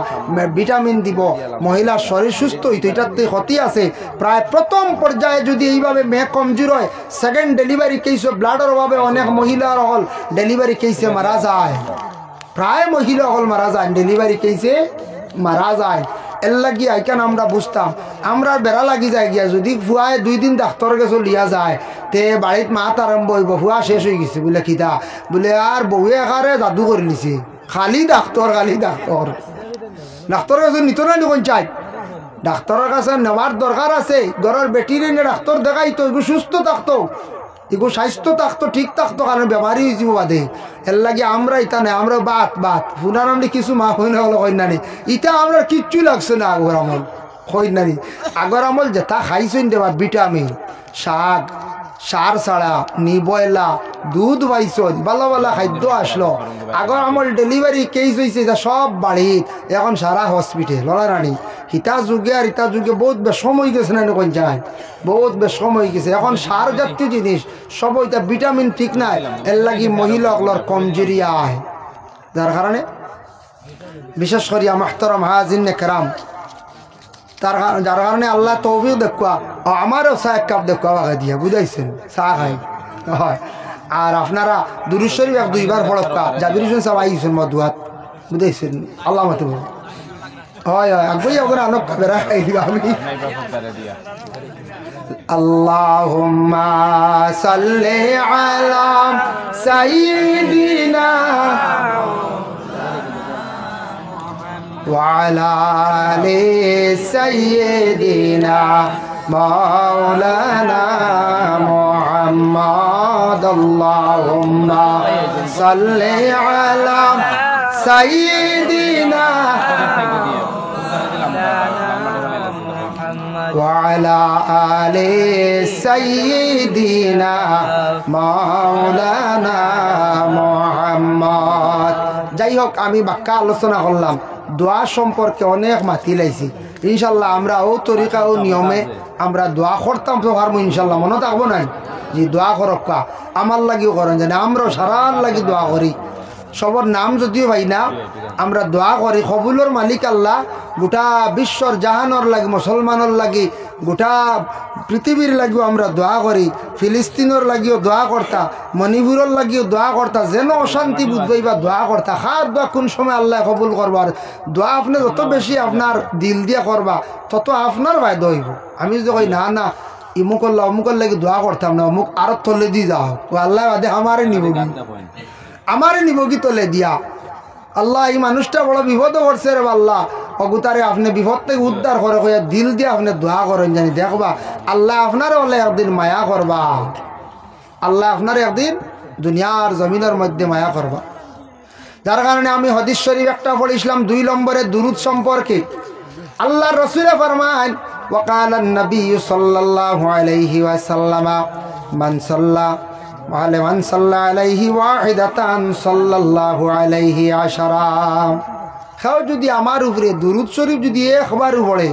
ভিটামিন দিব, মহিলার শরীর সুস্থ হইতো। এটাতে ক্ষতি আছে। প্রায় প্রথম পর্যায়ে যদি এইভাবে মেয়ে কমজোর হয়, সেকেন্ড ডেলিভারি কেসে ব্লাডের অভাবে অনেক মহিলার হল ডেলিভারি কেসে মারা যায়। প্রায় মহিলা হল মারা যায়, ডেলিভারি কেসে মারা যায়। এর লাগিয়ে আইকান আমরা বুঝতাম, আমরা বেড়া লাগি যায় গিয়া যদি ভুয়ায় 2 দিন ডাক্তারের কাছে লিয়া যায়, তে বাড়িত মাত আরম্ভ হইব, ভুয়া শেষ হয়ে গেছে বলে খিতা বলে আর বউয়ে একারে জাদু করে নিছে, খালি ডাক্তারের কাছে নিত না নিকন চাই। ডাক্তারের কাছে নেওয়ার দরকার আছে। ঘরের বেটিরে ডাক্তার দেখাই তো এগুলো সুস্থ থাকতো, এগুলো স্বাস্থ্য থাকতো, ঠিক থাকতো, কারণ বেমারি হয়েছিল বাদে। এর লাগে আমরা ইটা নেই, আমরা বাত ফুনার আমলে কিছু মা হইনা হলো কইনানি, ইটা আমরা কিচ্ছু লাগছে না। আগর আমল কইনানি, আগর আমল যেটা খাইছেন দেবার ভিটামিন, শাক সার ছাড়া নিবয়লা দুধ পাইছ ভালো ভালো খাদ্য আসলো আগর আমার ডেলিভারি কেস হয়েছে যা সব বাড়িত এখন সারা হসপিটাল লড়া রানী হিতা যুগে আর ইতা যুগে বহুত বেশম হয়ে গেছে না কোন যায় বহুত বেশম হয়ে গেছে এখন সার জাতীয় জিনিস সব ওইটা ভিটামিন ঠিক নাই এর লাগি মহিলাগুলোর কমজোরি আয় যার কারণে বিশেষ করি মাহতারাম হাজিন কেরাম যার কারণে আল্লাহ তৌফিক দেখুয়া আমারও চা এক কাপ দেখুয়া বাগা দিয়া বুঝাইছেন চা খাই হয় আর আপনারা দুরূদ শরীফ এক দুইবার পড়কা জাবির হোসেন সাহেব আইছেন মধুয়াত বুঝাইছেন আল্লাহ মতো হয় হয় আগুই ওখানে অনেক বেড়া খাই দিবা আমি আল্লাহুম্মা সাল্লি আলা সাইয়্যিদিনা وعلى آل سيدنا مولانا محمد اللهم صل على سيدنا وعلى آل سيدنا مولانا محمد যাই হোক আমি বাক্কা আলোচনা করলাম দোয়া সম্পর্কে অনেক মাতি লাইছি ইনশাল্লাহ আমরা ও তরিকা ও নিয়মে আমরা দোয়া করতাম তো পারবো ইনশাল্লাহ মনে থাকবো নাই যে দোয়া করক্কা আমার লাগিও করেন জানে আমরাও সারার লাগি দোয়া করি সবর নাম যদিও ভাই না আমরা দোয়া করি কবুলের মালিক আল্লাহ গোটা বিশ্বর জাহানোর লাগি মুসলমানের লাগি গোটা পৃথিবীর লাগিও আমরা দোয়া করি ফিলিস্তিনের লাগিও দোয়া করতা মণিপুরের লাগিও দোয়া করতা যেন অশান্তি বুঝবাই বা দোয়া করতা খার দোয়া কোন সময় আল্লাহ কবুল করবার দোয়া আপনি যত বেশি আপনার দিল দিয়া করবা তত আপনার ভাই দইব আমি যদি কই না না ইমুক আল্লাহ অমুকের লাগি দোয়া করতাম না অমুক আরো তলে দিয়ে যাও ও আল্লাহ বাদে আমারে নিব কি তলে দিয়া আল্লাহ এই মানুষটা বড় বিপদে পড়ছে রে আল্লাহ অগুতারে আপনি বিপদ থেকে উদ্ধার করে কইয়া দিল দিয়ে আপনি দোয়া করেন জানি দেখবা আল্লাহ আপনার বলে একদিন মায়া করবা আল্লাহ আপনার একদিন দুনিয়ার জমিনের মধ্যে মায়া করবা যার কারণে আমি হাদিস শরীফ একটা পড়িছিলাম 2 নম্বরে দুরূদ সম্পর্কে আল্লাহ রাসূল ফরমান وقال النبي صلى الله عليه وسلم من صلى عليه واحدة صلى الله عليه عشرا খাও যদি আমার উপরে দুরূদ শরীফ যদি একবার পড়ে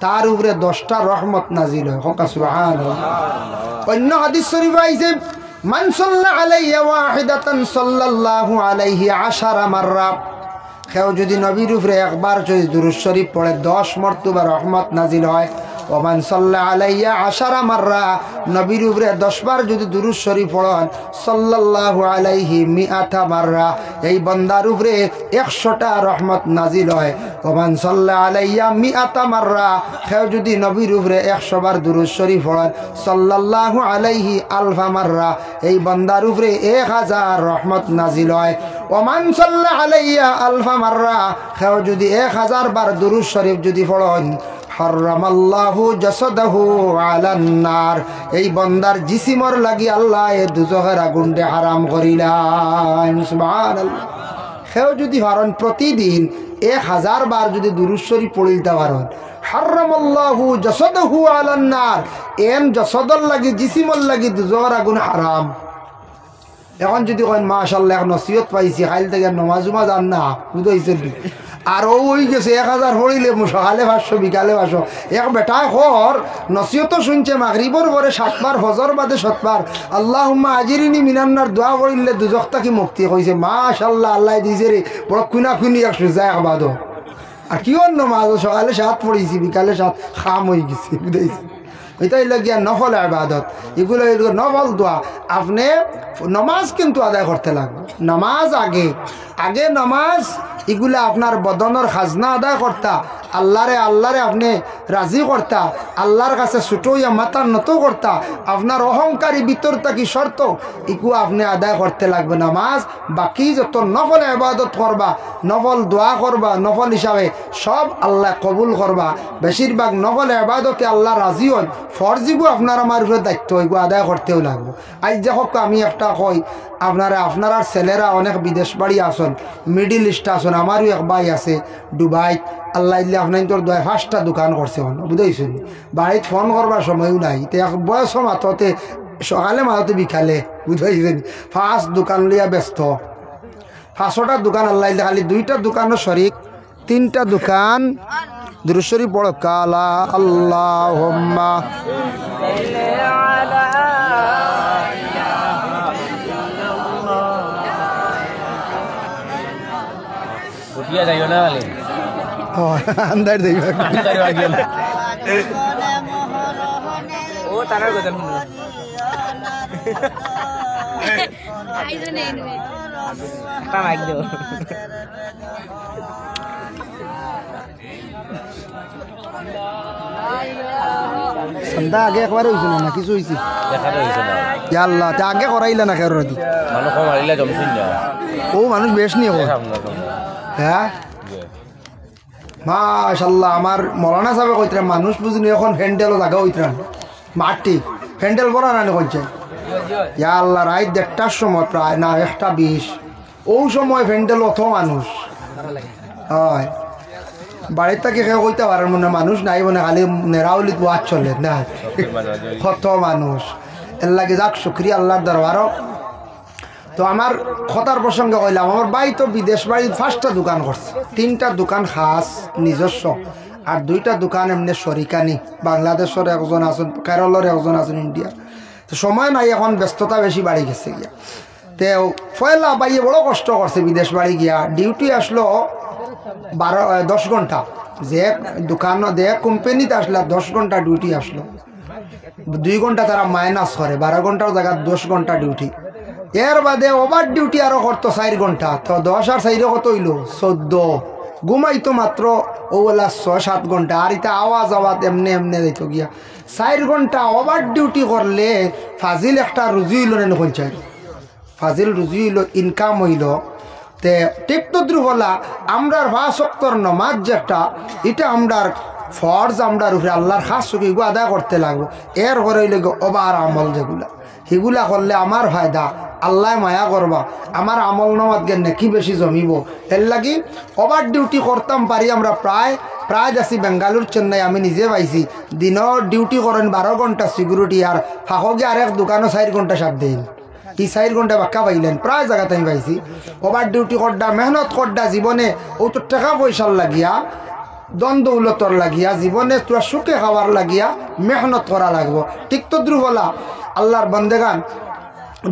তার উপরে 10টা রহমত নাজিল হয় সুবহানাল্লাহ অন্য হাদিস শরীফ আইছে মান সাল্লা আলাইহি ওয়াহিদাতান সাল্লাল্লাহু আলাইহি 10 মাররা খাও যদি নবীর উপরে একবার যদি দুরূদ শরীফ পড়ে 10 মর্তবা রহমত নাজিল হয় ওমান সাল্লা আলাইয়া 10 মাররা নবীর উপরে 10 বার যদি দুরূদ শরীফ পড়েন সাল্লাল্লাহু আলাইহি মিআতা মাররা এই বান্দার উপরে 100টা রহমত নাজিল হয় ওমান সাল্লা আলাইয়া মিআতা মাররা কেউ যদি নবীর উপরে 100 বার দুরূদ শরীফ পড়েন সাল্লাল্লাহু আলাইহি আলফা মাররা এই বান্দার উপরে 1000 রহমত নাজিল হয় ওমান সাল্লা আলাইয়া আলফা মাররা কেউ যদি 1000 বার দুরূদ শরীফ যদি পড়েন হারামাল্লাহু জাসাদাহু আলান নার এই বান্দার জিসিমর লাগি আল্লাহ এ দুজখের আগুনতে হারাম করিলেন সুবহানাল্লাহ কেউ যদি পারেন প্রতিদিন 1000 বার যদি দুরূদ শরীফ পড়িতে পারেন হারামাল্লাহু জাসাদাহু আলান নার এম জাসাদর লাগি জিসিমর লাগি দুজখের আগুন হারাম এখন যদি কইন মাশাআল্লাহ এক নসিহত পাইছি খাইল থেকে নামাজুমা জান না বুঝাইছেন আর ওই গেছে 1000 পড়িলে সকালে 500 বিকালে 500 এক বেটা ঘর নসিহত শুনছে মাগরিবর পরে 7 বার ফজর বাদে 7 বার আল্লাহুম্মা আজিরিনি মিনান্নার দোয়া পড়িলে দুজখ থেকে মুক্তি কইছে মাশাআল্লাহ আল্লাহ দিছে রে বড় কুনা কুনি এক সুজায় আবাদ আর কি অন্য মাঝ সকালে 7 পড়িছি বিকালে 7 খাম হয়ে গেছে বুঝাইছে এটাই লাগিয়া নফল ইবাদত এগুলো নফল দোয়া আপনি নামাজ কিন্তু আদায় করতে লাগবে নামাজ আগে নামাজ এগুলা আপনার বদনের খাজনা আদায় করতা আল্লাহরে আপনি রাজি করতা আল্লাহর কাছে ছোট ইয়া মাতার নত করতা আপনার অহংকারী ভিতর থাকি শর্ত ইকু আপনি আদায় করতে লাগবে নামাজ বাকি যত নফল ইবাদত করবা নফল দোয়া করবা নফল হিসাবে সব আল্লাহ কবুল করবা বেশিরভাগ নফল ইবাদতে আল্লাহ রাজি হন ফরজিবু আপনার আমার উপরে দায়িত্ব এগুলো আদায় করতেও লাগবে আজ দেখো আমি একটা কই আপনারা ছেলেরা অনেক বিদেশ বাড়ি আসন মিডিল ইস্ট আসন আমারও এক ভাই আছে দুবাই আল্লাহ ইল্লা আপনার তোর 5টা দোকান করছে বুঝাইছেন বাড়িতে ফোন করবার সময়ও নাই এক বয়স মাত্রতে সকালে মাঝতে বিকালে বুঝাইছেন 5 দোকান লইয়া ব্যস্ত 5টা দোকান আল্লাহ খালি 2টা দোকানও শরিক 3টা দোকান দুরূদ শরীফ পড় কালা আল্লাহুম্মা উঠিয়া যাইও না খালি আন্দার দেইবা ও তারার কথা শুনো আইজো নেই নে একটা মাইক দাও সন্ধ্যা আগে একবারে হয়েছিল না কিছু হয়েছে দেখা হইছে না ইয়া আল্লাহ তা আগে করাইলা না খের রাতি মানুষ কম হারিলা জমছিন না ও মানুষ বেশ নিয়ে হ্যাঁ মাশাল্লাহ আমার মৌলানা সাহেব কইতরা মানুষ বুঝিনি এখন ফ্যান্ডেলও জায়গা হইতরা মাটি ফ্যান্ডেল বড় না কইছে ইয়া আল্লাহ রাত 1টার সময় প্রায় না 1:20 ও সময় ফ্যান্ডেল অত মানুষ হয় বাড়ির থেকে কেউ কইতে পারেন মনে মানুষ নাই মনে খালি নেরাউলি ওয়াজ চলে না কত মানুষ এর লাগে যাক শুক্রিয়া আল্লাহর দরবারও তো আমার কথার প্রসঙ্গে কইলাম আমার ভাই তো বিদেশ বাড়ির 5টা দোকান করছে 3টা দোকান খাস নিজস্ব আর 2টা দোকান এমনি শরিকানি বাংলাদেশের একজন আছেন কেরলের একজন আছেন ইন্ডিয়া তো সময় নাই এখন ব্যস্ততা বেশি বাড়ি গেছে গিয়া তো পয়লা বাইয়ে বড় কষ্ট করছে বিদেশ বাড়ি গিয়া ডিউটি আসলো 10 ঘন্টা যে দোকান যে কোম্পানিতে আসলে 10 ঘন্টা ডিউটি আসলো 2 ঘন্টা তারা মাইনাস করে 12 ঘন্টার জায়গা 10 ঘন্টা ডিউটি এর বাদে ওভার ডিউটি আরো করতো 4 ঘন্টা তো 10 আর 4 কত হইল 14 ঘুমাইতো মাত্র ওলা 6-7 ঘন্টা আর এটা আওয়াজ এমনি এমনি দিত গিয়া 4 ঘন্টা ওভার ডিউটি করলে ফাজিল একটা রুজি হইল না পঞ্চায়েত ফাজিল রুজি হইল ইনকাম হইল তে ঠিক তদ্রু বলা আমরার 5 ওয়াক্তের নামাজ যেটা এটা আমরার ফরজ আমরার উপরে আল্লাহর খাস এগুলো আদায় করতে লাগবো এর ঘরে হইলে ওবার আমল যেগুলা সেগুলা করলে আমার ফায়দা আল্লাহ মায়া করবা আমার আমল নামাজ জ্ঞান কি বেশি জমিব এর লাগি ওভার ডিউটি করতাম পারি আমরা প্রায় যাচ্ছি বেঙ্গালুর চেন্নাই আমি নিজে পাইছি দিনের ডিউটি করেন 12 ঘন্টা সিকিউরিটি আর ফাঁকে আরেক দোকানও 4 ঘন্টা সাপ দেন এই 4 ঘন্টা বাক্কা পাইলেন প্রায় জায়গাতে আমি পাইছি ওভার ডিউটি করডা মেহনত করডা জীবনে ও তো টাকা পয়সার লাগিয়া দ্বন্দ্বৌলতর লাগিয়া জীবনে তোরা সুখে খাওয়ার লাগিয়া মেহনত করা লাগবো ঠিক তো দ্রুবলা আল্লাহর বন্দেগান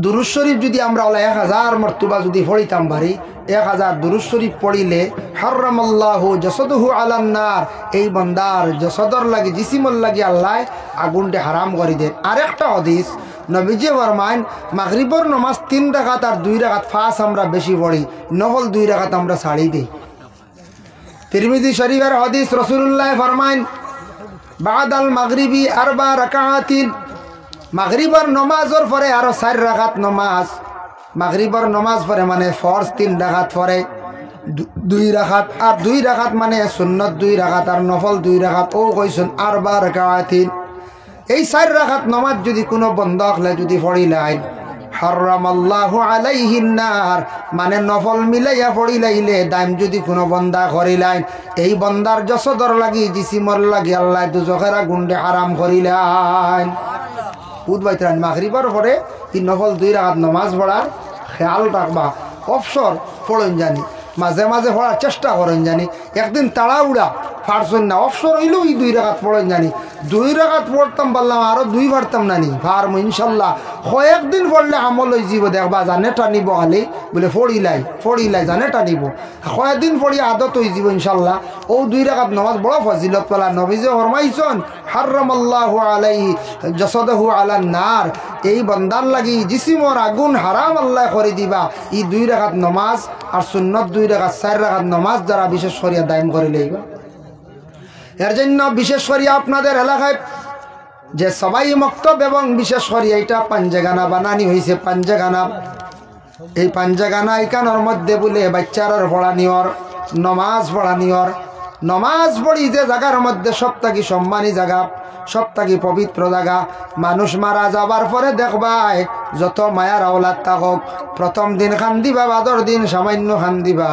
দুরূদ শরীফ যদি আমরা 1000 মর্তবা যদি পড়িতাম পারি 1000 দুরূদ শরীফ পড়িলে হারামাল্লাহু জাসাদুহু আলান নার এই বান্দার জাসাদর লাগি জিসিমর লাগি আল্লাহ আগুনটা হারাম করে দেন আরেকটা হাদিস নবীজি ফরমায়েন মাগরিবের নামাজ 3 রাকাত আর 2 রাকাত ফাস আমরা বেশি পড়ি নফল 2 রাকাত আমরা ছাড়ি দেই তিরমিজি শরীফের হাদিস রাসূলুল্লাহ ফরমায়েন বাদাল মাগরিবি 4 রাকাতিন মাগরিবের নামাজের পরে আরো 4 রাকাত নামাজ মাগরিবের নামাজ পরে মানে ফরজ 3 রাকাত পরে 2 রাকাত আর 2 রাকাত মানে সুন্নাত 2 রাকাত আর নফল 2 রাকাত ও কইছেন 4 রাকাতিন এই 4 রাকাত নামাজ যদি কোনো বন্দা হলে যদি পড়িলাই হারামাল্লাহু আলাইহিন নার মানে নফল মিলাইয়া পড়িলাইলে দাম যদি কোনো বন্দা করিলাই এই বন্দার জসদর লাগি জিসিমর লাগি আল্লাহ দুজখের আগুনডে হারাম করিলাই বুধ বাইতরান মাগরিবের পরে এই নফল 2 রাকাত নামাজ পড়ার খেয়াল রাখবা অবসর পড়েন জানি মাঝে মাঝে পড়ার চেষ্টা করেন জানি একদিন তাড়াউড়া পারছেন না অবসর হইলেও এই 2 রাকাত পড়েন জানি 2 রাকাত পড়তাম বললাম আরো 2 পারতাম নানি পারম ইনশাল্লাহ কয়েকদিন পড়লে আমল হয়ে যাব দেখবা জানে টানিব খালি বলে ফড়িলাই জানে টানিব কয়েকদিন পড়ি আদত হয়ে যাব ইনশাল্লাহ ও 2 রাকাত নামাজ বড় ফজিলত পালা নবীজি ফরমাইছেন হারামাল্লাহু আলাইহি জাসাদাহু আলান নার এই বান্দার লাগি জিসিমর আগুন হারাম আল্লাহ করে দিবা এই 2 রাকাত নামাজ আর সুন্নাত 2 রাকাত 4 রাকাত নামাজ যারা বিশেষ করিয়া দায়ম করে লইবা এর জন্য বিশেষ করিয়া আপনাদের এলাকায় যে সবাই মক্তব এবং বিশেষ করিয়া এটা পাঞ্জাগানা বানানি হয়েছে পাঞ্জাগানা এই পাঞ্জাগানা এখানোর মধ্যে বলে বাচ্চারার পড়ানিওর নমাজ পড়ি যে জায়গার মধ্যে সবথেকে সম্মানী জায়গা সবথেকে পবিত্র জায়গা মানুষ মারা যাবার পরে দেখবাই যত মায়ার আওলাদ থাকক প্রথম দিন খান দিবা, বাদর দিন সামান্য খান দিবা,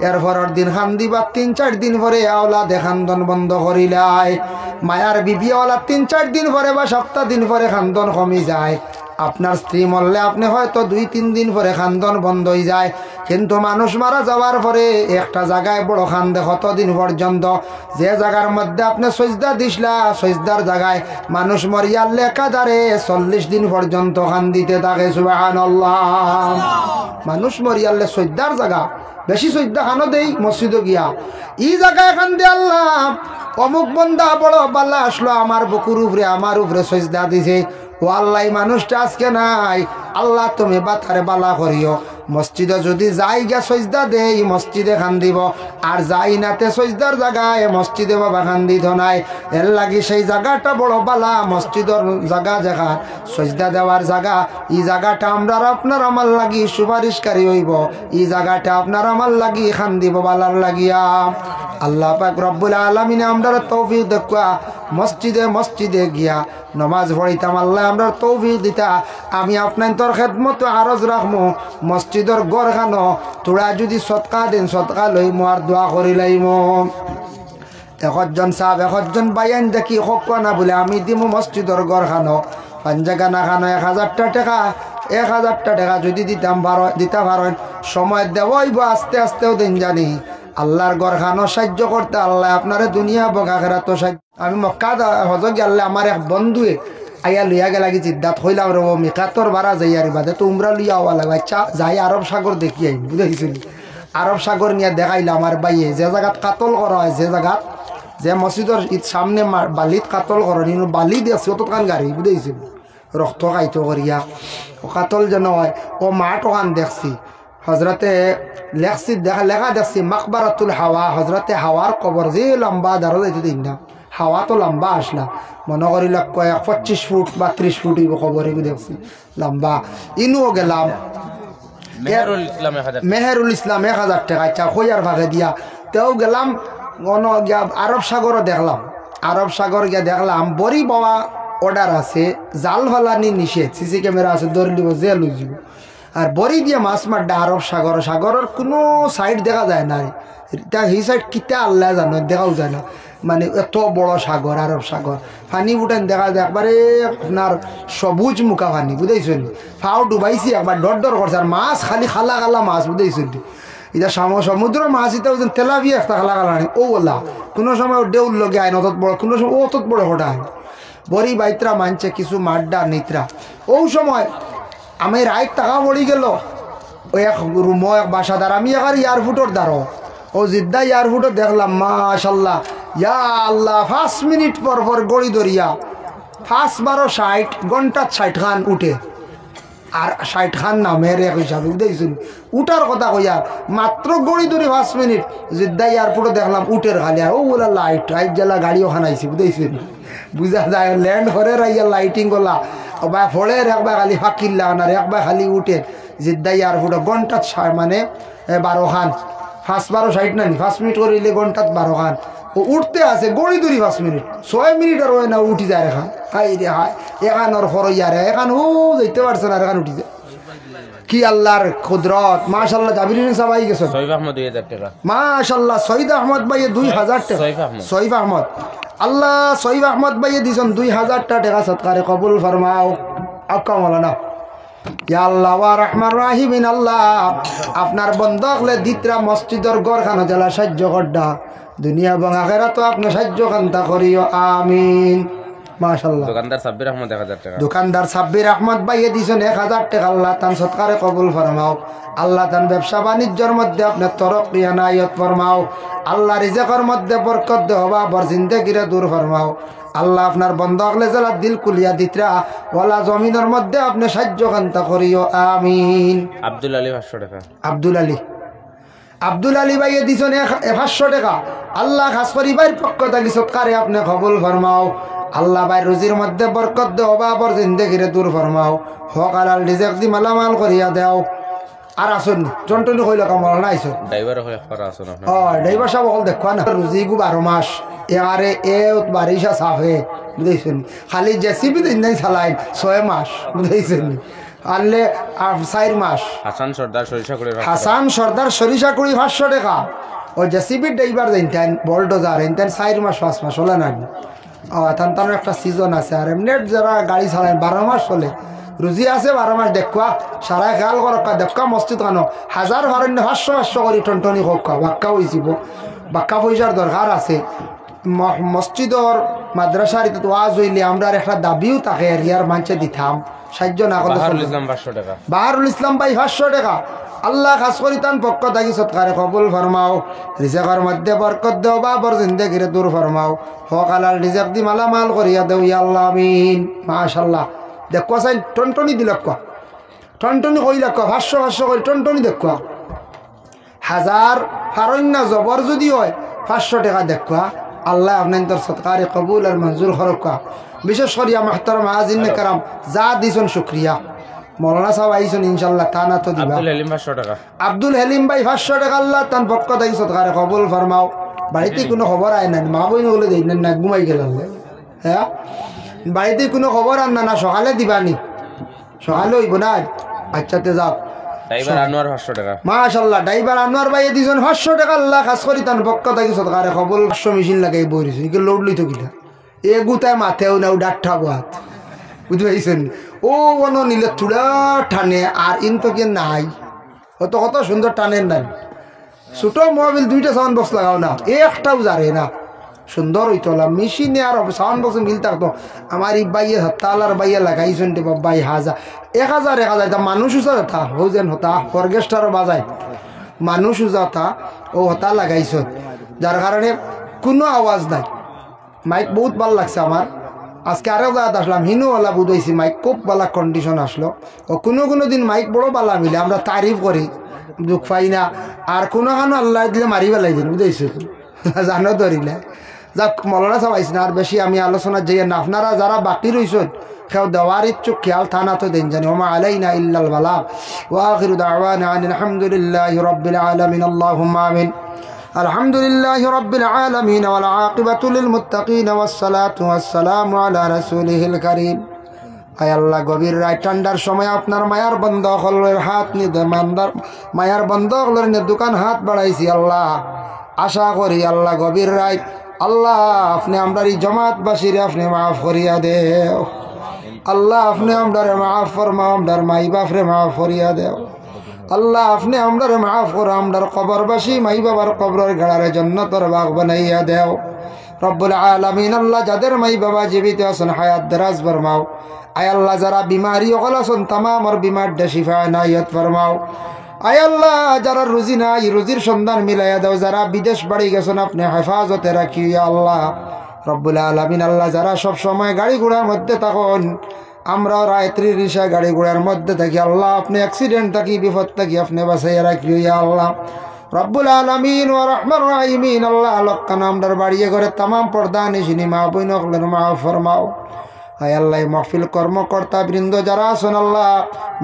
এরপরের দিন খান দিবা, 3-4 দিন পরে আওলাদে খান্দন বন্ধ করিলাই। মায়ার বিবি আওলাদ 3-4 দিন পরে বা সপ্তাহ দিন পরে খান্দন কমি যায়। আপনার স্ত্রী মরলে আপনি হয়তো 2-3 দিন পরে খান্দন বন্ধ হয়ে যায়, কিন্তু মানুষ মারা যাওয়ার পরে একটা জায়গায় বড় খান্দে কতদিন পর্যন্ত, যে জায়গার মধ্যে আপনি সজদা দিসলা সজদার জায়গায় মানুষ মরিয়ার লেখাদারে 40 দিন পর্যন্ত খান দিতে থাকে। সুবহানাল্লাহ। মানুষ মরিয়ালে সজদার জায়গা বেশি সজদা খানো দেই মসজিদে গিয়া, ই জায়গায় খান দে আল্লাহ অমুক বন্দা বড় বাল্লা আসলো আমার বুকুর উপরে আমার উপরে সজদা দিছে, ও আল্লাহ মানুষটা আজকে নাই, আল্লাহ তুমি বাতারে বালা করিও। মসজিদে যদি যাই গা সজদা দেই মসজিদে খান দিব, আর যাই নাতে সজদার জায়গায় মসজিদে বাবা খান দিত নাই। এর লাগি সেই জায়গাটা বড় বালা, মসজিদের জায়গা জায়গা সজদা দেওয়ার জায়গা, এই জায়গাটা আমরা আপনার আমার লাগি সুপারিশকারী হইব, এই জায়গাটা আপনার আমার লাগি খান দিব বালার লাগিয়া। আল্লাহ পাক রব্বুল আলামিন আমরা তৌফিক দেখা মসজিদে মসজিদে গিয়া নমাজ পড়িতাম, আল্লাহ আমরা তৌফিক দিতা। আমি আপনার তোর খেদমত আরজ রাখমু, মসজিদের গড় খানো তোরা যদি সৎকা দিন সৎকা লইমু আর দোয়া করি লাইমু। একজন সাহেব একজন বাইন দেখি হোক না বলে আমি দিমু মসজিদের গড় খানো পাঞ্জাগা না খানো 1000 টাকা, 1000 টাকা যদি দিতে পারেন সময় দেওয়াইব, আস্তে আস্তেও দিন জানি আল্লাহর গড় খানো সাহায্য করতে আল্লাহ আপনারে দুনিয়া বগাখেরা তো সাহায্য। আমি মক্কা হজ গেলে আমার এক বন্ধুয়ে আইয়া লইয়া গেলা কি জিদ্দাত হইলাম রব মিকাতর বারা যাই আর বাদে তো উমরা লইয়া হওয়া লাগবে। আচ্ছা যাই আরব সাগর দেখি আই বুঝেছিল, আরব সাগর নিয়ে দেখাইলাম আমার বাইয়ে যে জায়গাত কাতল করা হয়, যে জায়গাত যে মসজিদের সামনে বালিত কাতল করেন বালি দিয়েছে অতখান গাড়ি বুঝেছিল রক্ত খাইতো করিয়া ও কাতল যেন হয়। ও মাঠ ওখান দেখছি হজরতে লেখছি লেখা দেখছি মাকবারাতুল হাওয়া, হজরতে হাওয়ার কবর যে লম্বা দাঁড়ো যাইতে দিন না, হাওয়া তো লম্বা আসলা মনে করিল কয়েক 25 ফুট বা 30 ফুট খবর এগুলো দেখছি লম্বা। ইনুও গেলাম মেহেরুল ইসলাম 1000 টাকা চা খইয়ার ভাগে দিয়া, তেও গেলাম গিয়া আরব সাগরও দেখলাম, আরব সাগর গিয়া দেখলাম বড়ি বাবা অর্ডার আছে, জাল ফালানি নিষেধ, সিসি ক্যামেরা আছে ধরে লিব যে লই যাব, আর বড়ি দিয়ে মাছ মারডা আরব সাগর, সাগরের কোনো সাইড দেখা যায় না, সেই সাইড কিতা আল্লাহ জানো দেখাও যায় না, মানে এত বড় সাগর আরব সাগর। পানি উঠান দেখা যায় একবারে আপনার সবুজ মুখা পানি বুঝেছেন, ফাও ডুবাইছি একবার ডর ডর করছে, আর মাছ খালি খালা খালা মাছ বুঝেছেন। এটা সমুদ্র মাছ এটা তেলাপিয়া একটা খালা খালা নেই ও ওলা, কোনো সময় ডেউল লগে আইন অত বড়, কোনো সময় অত বড় হঠাৎ আইন বড়ি বাইত্রা মানছে কিছু মাড্ডা নিত্রা। ও সময় আমি রাইট টাকা পড়ি গেল ওই এক রুম এক বাসাদার, আমি এবার এয়ারপোর্টের দ্বারো ও জিদ্দা এয়ারপোর্টে দেখলাম মাশাল্লাহ ইয়া আল্লাহ 5 মিনিট পর পর গড়ি ধরিয়া 5-12 ঘন্টাত 60 খান উঠে, আর 60 খান নামের এক হিসাবে বুঝেছেন উঠার কথা কইয়া মাত্র গড়ি ধরি 5 মিনিট জিদ্দা এয়ারপোর্টে দেখলাম উঠের খালি, আর ও বলে লাইট টাইট জ্বালা গাড়িও খানাইছি বুঝেছেন, বুঝা যায় ল্যান্ড করে রাইয়া লাইটিং করলা বা ফলের একবার খালি ফাঁকিল্লা আর একবার খালি উঠে জিদ্দা এয়ারপোর্টে ঘন্টাত মানে 12 খান 5-12 না 5 মিনিট করিলে ঘন্টাত 12 খান ও উঠতে আছে গড়ি ধরি 5 মিনিট 6 মিনিট আর হয় না উঠি যায় এখান, হাই রে হাই এখান ওর ফরইয়ারে এখান ও যেতে পারছে না, এখান উঠি যায় কি আল্লাহর কুদরত। মাশাআল্লাহ জাবিরিন সবাই গেছে সৈয়দ আহমদ 2000 টাকা, মাশাআল্লাহ সৈয়দ আহমদ ভাই 2000 টাকা, সৈয়দ আহমদ আল্লাহ সৈয়দ আহমদ ভাই দিছেন 2000 টাকা সদকারে কবুল ফরমাও। আকা মাওলানা ইয়া আল্লাহ ওয়া রহমান রাহিমিন, আল্লাহ আপনার বন্ধকলে দিতরা মসজিদের গড়খানা জ্বালা সাহায্য করডা দুনিয়া এবং আখিরাত আপনি সাহায্য কান্তা করিও আমিন। মাশাআল্লাহ দোকানদার সাব্বির আহমদ 1000 টাকা, দোকানদার সাব্বির আহমদ ভাইয়ে দিছেন 1000 টাকা, আল্লাহ তান সদকারে কবুল ফরমাও, আল্লাহ তান ব্যবসা বাণিজ্যের মধ্যে আপনি তরক্কি আনায়াত ফরমাও, আল্লাহ রিজকের মধ্যে বরকত দেও বা জিন্দেগিরে দূর ফরমাও, আল্লাহ আপনার বন্ধকলে জেলা দিল কুলিয়া দিতরা ওয়ালা জমিনের মধ্যে আপনি সাহায্য কান্তা করিও আমিন। আব্দুল আলী 500 টাকা, আব্দুল আলী ভাইয়ে দিছেন 500 টাকা, আল্লাহ খাস পরিবার পক্ষ থেকে সৎকারে আপনি কবুল ফরমাও, আল্লাহ ভাই রুজির মধ্যে বরকত দেও বাবর জিন্দেগিরে দূর ফরমাও, হক আলাল রিজক দি মালামাল করিয়া দেও। আর আসুন জন্টনি কইল কামল না আইছো ড্রাইভার হই ফরা আসুন আপনি, ড্রাইভার সাহেব বল দেখো না রুজি গু 12 মাস এবারে এ বারিশা সাফে বুঝেছেন, খালি জেসিবি দিন নাই চালাইন 6 মাস বুঝেছেন, আনলে 4 মাস হাসান সর্দার সরিষা করে হাসান সর্দার সরিষা কুড়ি 500 টাকা ওই জেসিবির ড্রাইভার জানতেন বলডোজার জানতেন 4 মাস 5 মাস হলে না তার একটা সিজন আছে আর এমনি যারা গাড়ি চালায় 12 মাস চলে রুজি আছে 12 মাস দেখুয়া সারা খেয়াল করকা দেখা মসজিদ কেন 1000 ভারণ্য 500 করে টনটনি হোক বাক্কা হয়েছিল বাক্কা পয়সার দরকার আছে মসজিদর মাদ্রাসার তো ওয়াজ হইলে আমরা একটা দাবিও থাকে এরিয়ার মানছে দিতাম সাহায্য না করলে বাহারুল ইসলাম 500 টাকা বাহারুল ইসলাম ভাই 500 টাকা আল্লাহ খাস করি তান পক্ষ থাকি সৎকারে কবুল ফরমাও রিজেকের মধ্যে বরকত দেও বাবর জিন্দেগিরে দূর ফরমাও হক আলাল রিজেক দি মালামাল করিয়া দেও ইয়া আল্লাহ আমিন মাশাআল্লাহ দেখো সাইন টনটনি দিল ক টনটনি কইলা ক 500 করে টনটনি দেখো 1000 ফারণ্য জবর যদি হয় 500 টাকা দেখো আল্লাহ আপনার সৎকারে কবুল আর মঞ্জুর করকা বিশেষ করিয়া মাহতারাম হাজিরিন کرام যা দিছেন শুকরিয়া মৌলানা সাহেব আইছেন ইনশাআল্লাহ তা না তো দিবা আব্দুল হালিম 500 টাকা আব্দুল হালিম ভাই 500 টাকা আল্লাহ তার পক্ষ থেকে সৎকারে কবুল ফরমাও বাড়িতে কোনো খবর আয় না মা বই বলে দেই না ঘুমাই গেল হ্যাঁ বাড়িতে কোনো খবর আন না সকালে দিবানি সকালে হইব না আচ্ছাতে যাও ড্রাইভার আনোয়ার 500 টাকা মাশাআল্লাহ ড্রাইভার আনোয়ার ভাই দিছেন 500 টাকা আল্লাহ খাস করি তার পক্ষ থেকে সৎকারে কবুল 500 মেশিন লাগাই বইরিছে কি লোড লইতো কিটা এ গুতায় মাথায়ও নাও ডাঠা বাত বুঝতে পারছেন ও বন নিলে চূড়া টানে আর ইন তো কি নাই কত কত সুন্দর টানেন নাই ছোট মোবাইল 2টা সাউন্ড বক্স লাগাও না একটাও জারে না সুন্দর হইতো মেশিনে আর সাউন্ড বক্স মিল থাকতো আমার এই বাইয়ে হত্তালার বাইয়ে লাগাইছেন বাই 1000 তা মানুষ উচা হো যেন হতা অর্কেস্ট্রারও বাজায় মানুষ উজাতা ও হতা লাগাইছ যার কারণে কোনো আওয়াজ নাই মাইক বহুত ভালো লাগছে আমার আজকে আরও জায়গাতে আসলাম হিনুওয়ালা বুঝাইছি মাইক খুব ভালো কন্ডিশন আসলো ও কোনো দিন মাইক বড় ভালো মিলে আমরা তারিফ করি দুঃখ পাই না আর কোনো আল্লাহ দিলে মারি পেলাই দিন বুঝাইছো জানো ধরিলে যাক মৌলানা সাহেব আইসিন আর বেশি আমি আলোচনা যাই না আপনারা যারা বাকি রয়েছেন কেউ দেওয়ার ইচ্ছুক খেয়াল থানা তো দেন জানি ওমা আলাইনা ইল্লাল বালা ওয়া আখিরু দাওয়ানা আলহামদুলিল্লাহি রাব্বিল আলামিন আল্লাহুম্মা আমিন আলহামদুলিল্লাহি রাব্বিল আলামিন ওয়াল আকিবাতু লিল মুত্তাকিন ওয়াস সালাতু ওয়াস সালামু আলা রাসূলিহিল কারীম আয় আল্লাহ গভীর রাত ঠান্ডার সময় আপনার মায়ার বন্ধ হলের হাত নিয়ে মায়ার বন্ধ হলের দোকান হাত বাড়াইছি আল্লাহ আশা করি আল্লাহ গভীর রাত আল্লাহ আপনি আমরা এই জমাতবাসীরে আপনি মাফ করিয়া দেও আল্লাহ আপনি আমরা মাফ ফরমাও আমরার মাই বাপরে মাফ করিয়া দেও আল্লাহ আপনি আমরা মাফ করো আমরার কবরবাসী মাই বাবার কবরের গাড়ারে জান্নাতের বাগ বানাইয়া দেও রব্বুল আলামিন আল্লাহ যাদের মাই বাবা জীবিত আছেন হায়াত দারাজ ফরমাও আয় আল্লাহ যারা বিমারি ওগুলো আছেন তামামর বিমার শিফা নাইয়াত ফরমাও আয় আল্লাহ যারা রুজি নাই রুজির সন্ধান মিলাইয়া দাও যারা বিদেশ বাড়ি গেছেন আপনি হেফাজতে রাখি আল্লাহ রব্বুল আলামিন আল্লাহ যারা সব সময় গাড়ি ঘোড়ার মধ্যে তখন আমরাও রাত্রি রিসা গাড়ি ঘোড়ার মধ্যে থাকি আল্লাহ আপনি অ্যাক্সিডেন্ট থাকি বিপদ থাকি আপনি বাসাইয়া রাখি আল্লাহ রব্বুল আলামিন ওয়া রাহমার রাহিমিন আল্লাহ লক্কান আমরার বাড়িয়ে ঘরে তামাম পর্দা নিশিনি মা বই নকলেন মা ফরমাও আয় আল্লাহ মাহফিল কর্মকর্তা বৃন্দ যারা আছেন আল্লাহ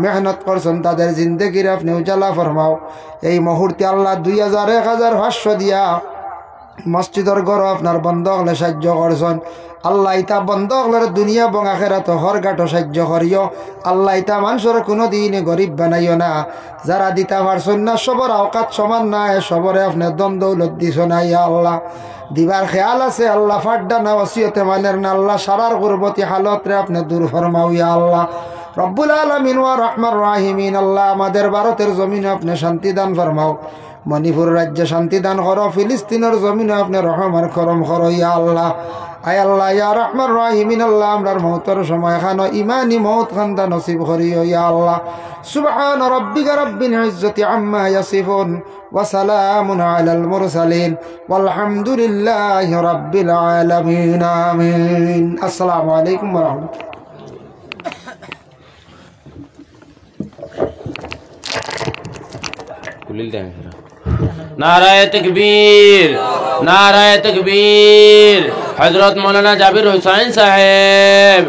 মেহনত করছেন তাদের জিন্দেগির আপনি উজালা ফরমাও এই মুহূর্তে আল্লাহ 2000 1000 500 দিয়া মসজিদের ঘর আপনার বন্ধ হলে সাহায্য করছেন আল্লাহ ইতা বন্ধ হলের দুনিয়া এবং আখেরাত হরগাটো সাহায্য করিও আল্লাহ ইতা মানুষের কোনো দিন গরিব বানাইও না যারা দিতা পারছেন না সবর আওকাত সমান নাই সবরে আপনার দ্বন্দ্ব দিছ না ইয়া আল্লাহ দিবার খেয়াল আছে আল্লাহ ফাড্ডা না ওসিয়তে মানের না আল্লাহ সারার গুরবতী হালতরে আপনি দূর ফরমাও ইয়া আল্লাহ রব্বুল আলামিন ওয়া রাহমার রাহিমিন আল্লাহ আমাদের ভারতের জমিনে আপনি শান্তি দান ফরমাও মণিপুর রাজ্যে শান্তি দান করো ফিলিস্তিনের জমিনে আপনি রহমান করম করো ইয়া আল্লাহ আয় আল্লাহ ইয়া রাহমার রাহিমিন আল্লাহ আমরার মওতের সময় খানো ইমানি মওত খান্দা নসিব করিও ইয়া আল্লাহ সুবহান রাব্বিকা রাব্বিল ইজ্জাতি আম্মা ইয়াসিফুন ওয়া সালামুন আলাল মুরসালিন ওয়ালহামদুলিল্লাহি রাব্বিল আলামিন আমিন আসসালামু আলাইকুম ওয়া রাহমাতুল্লাহ नाराए तकबीर नाराए तकबीर हजरत मौलाना जाबिर हुसैन साहेब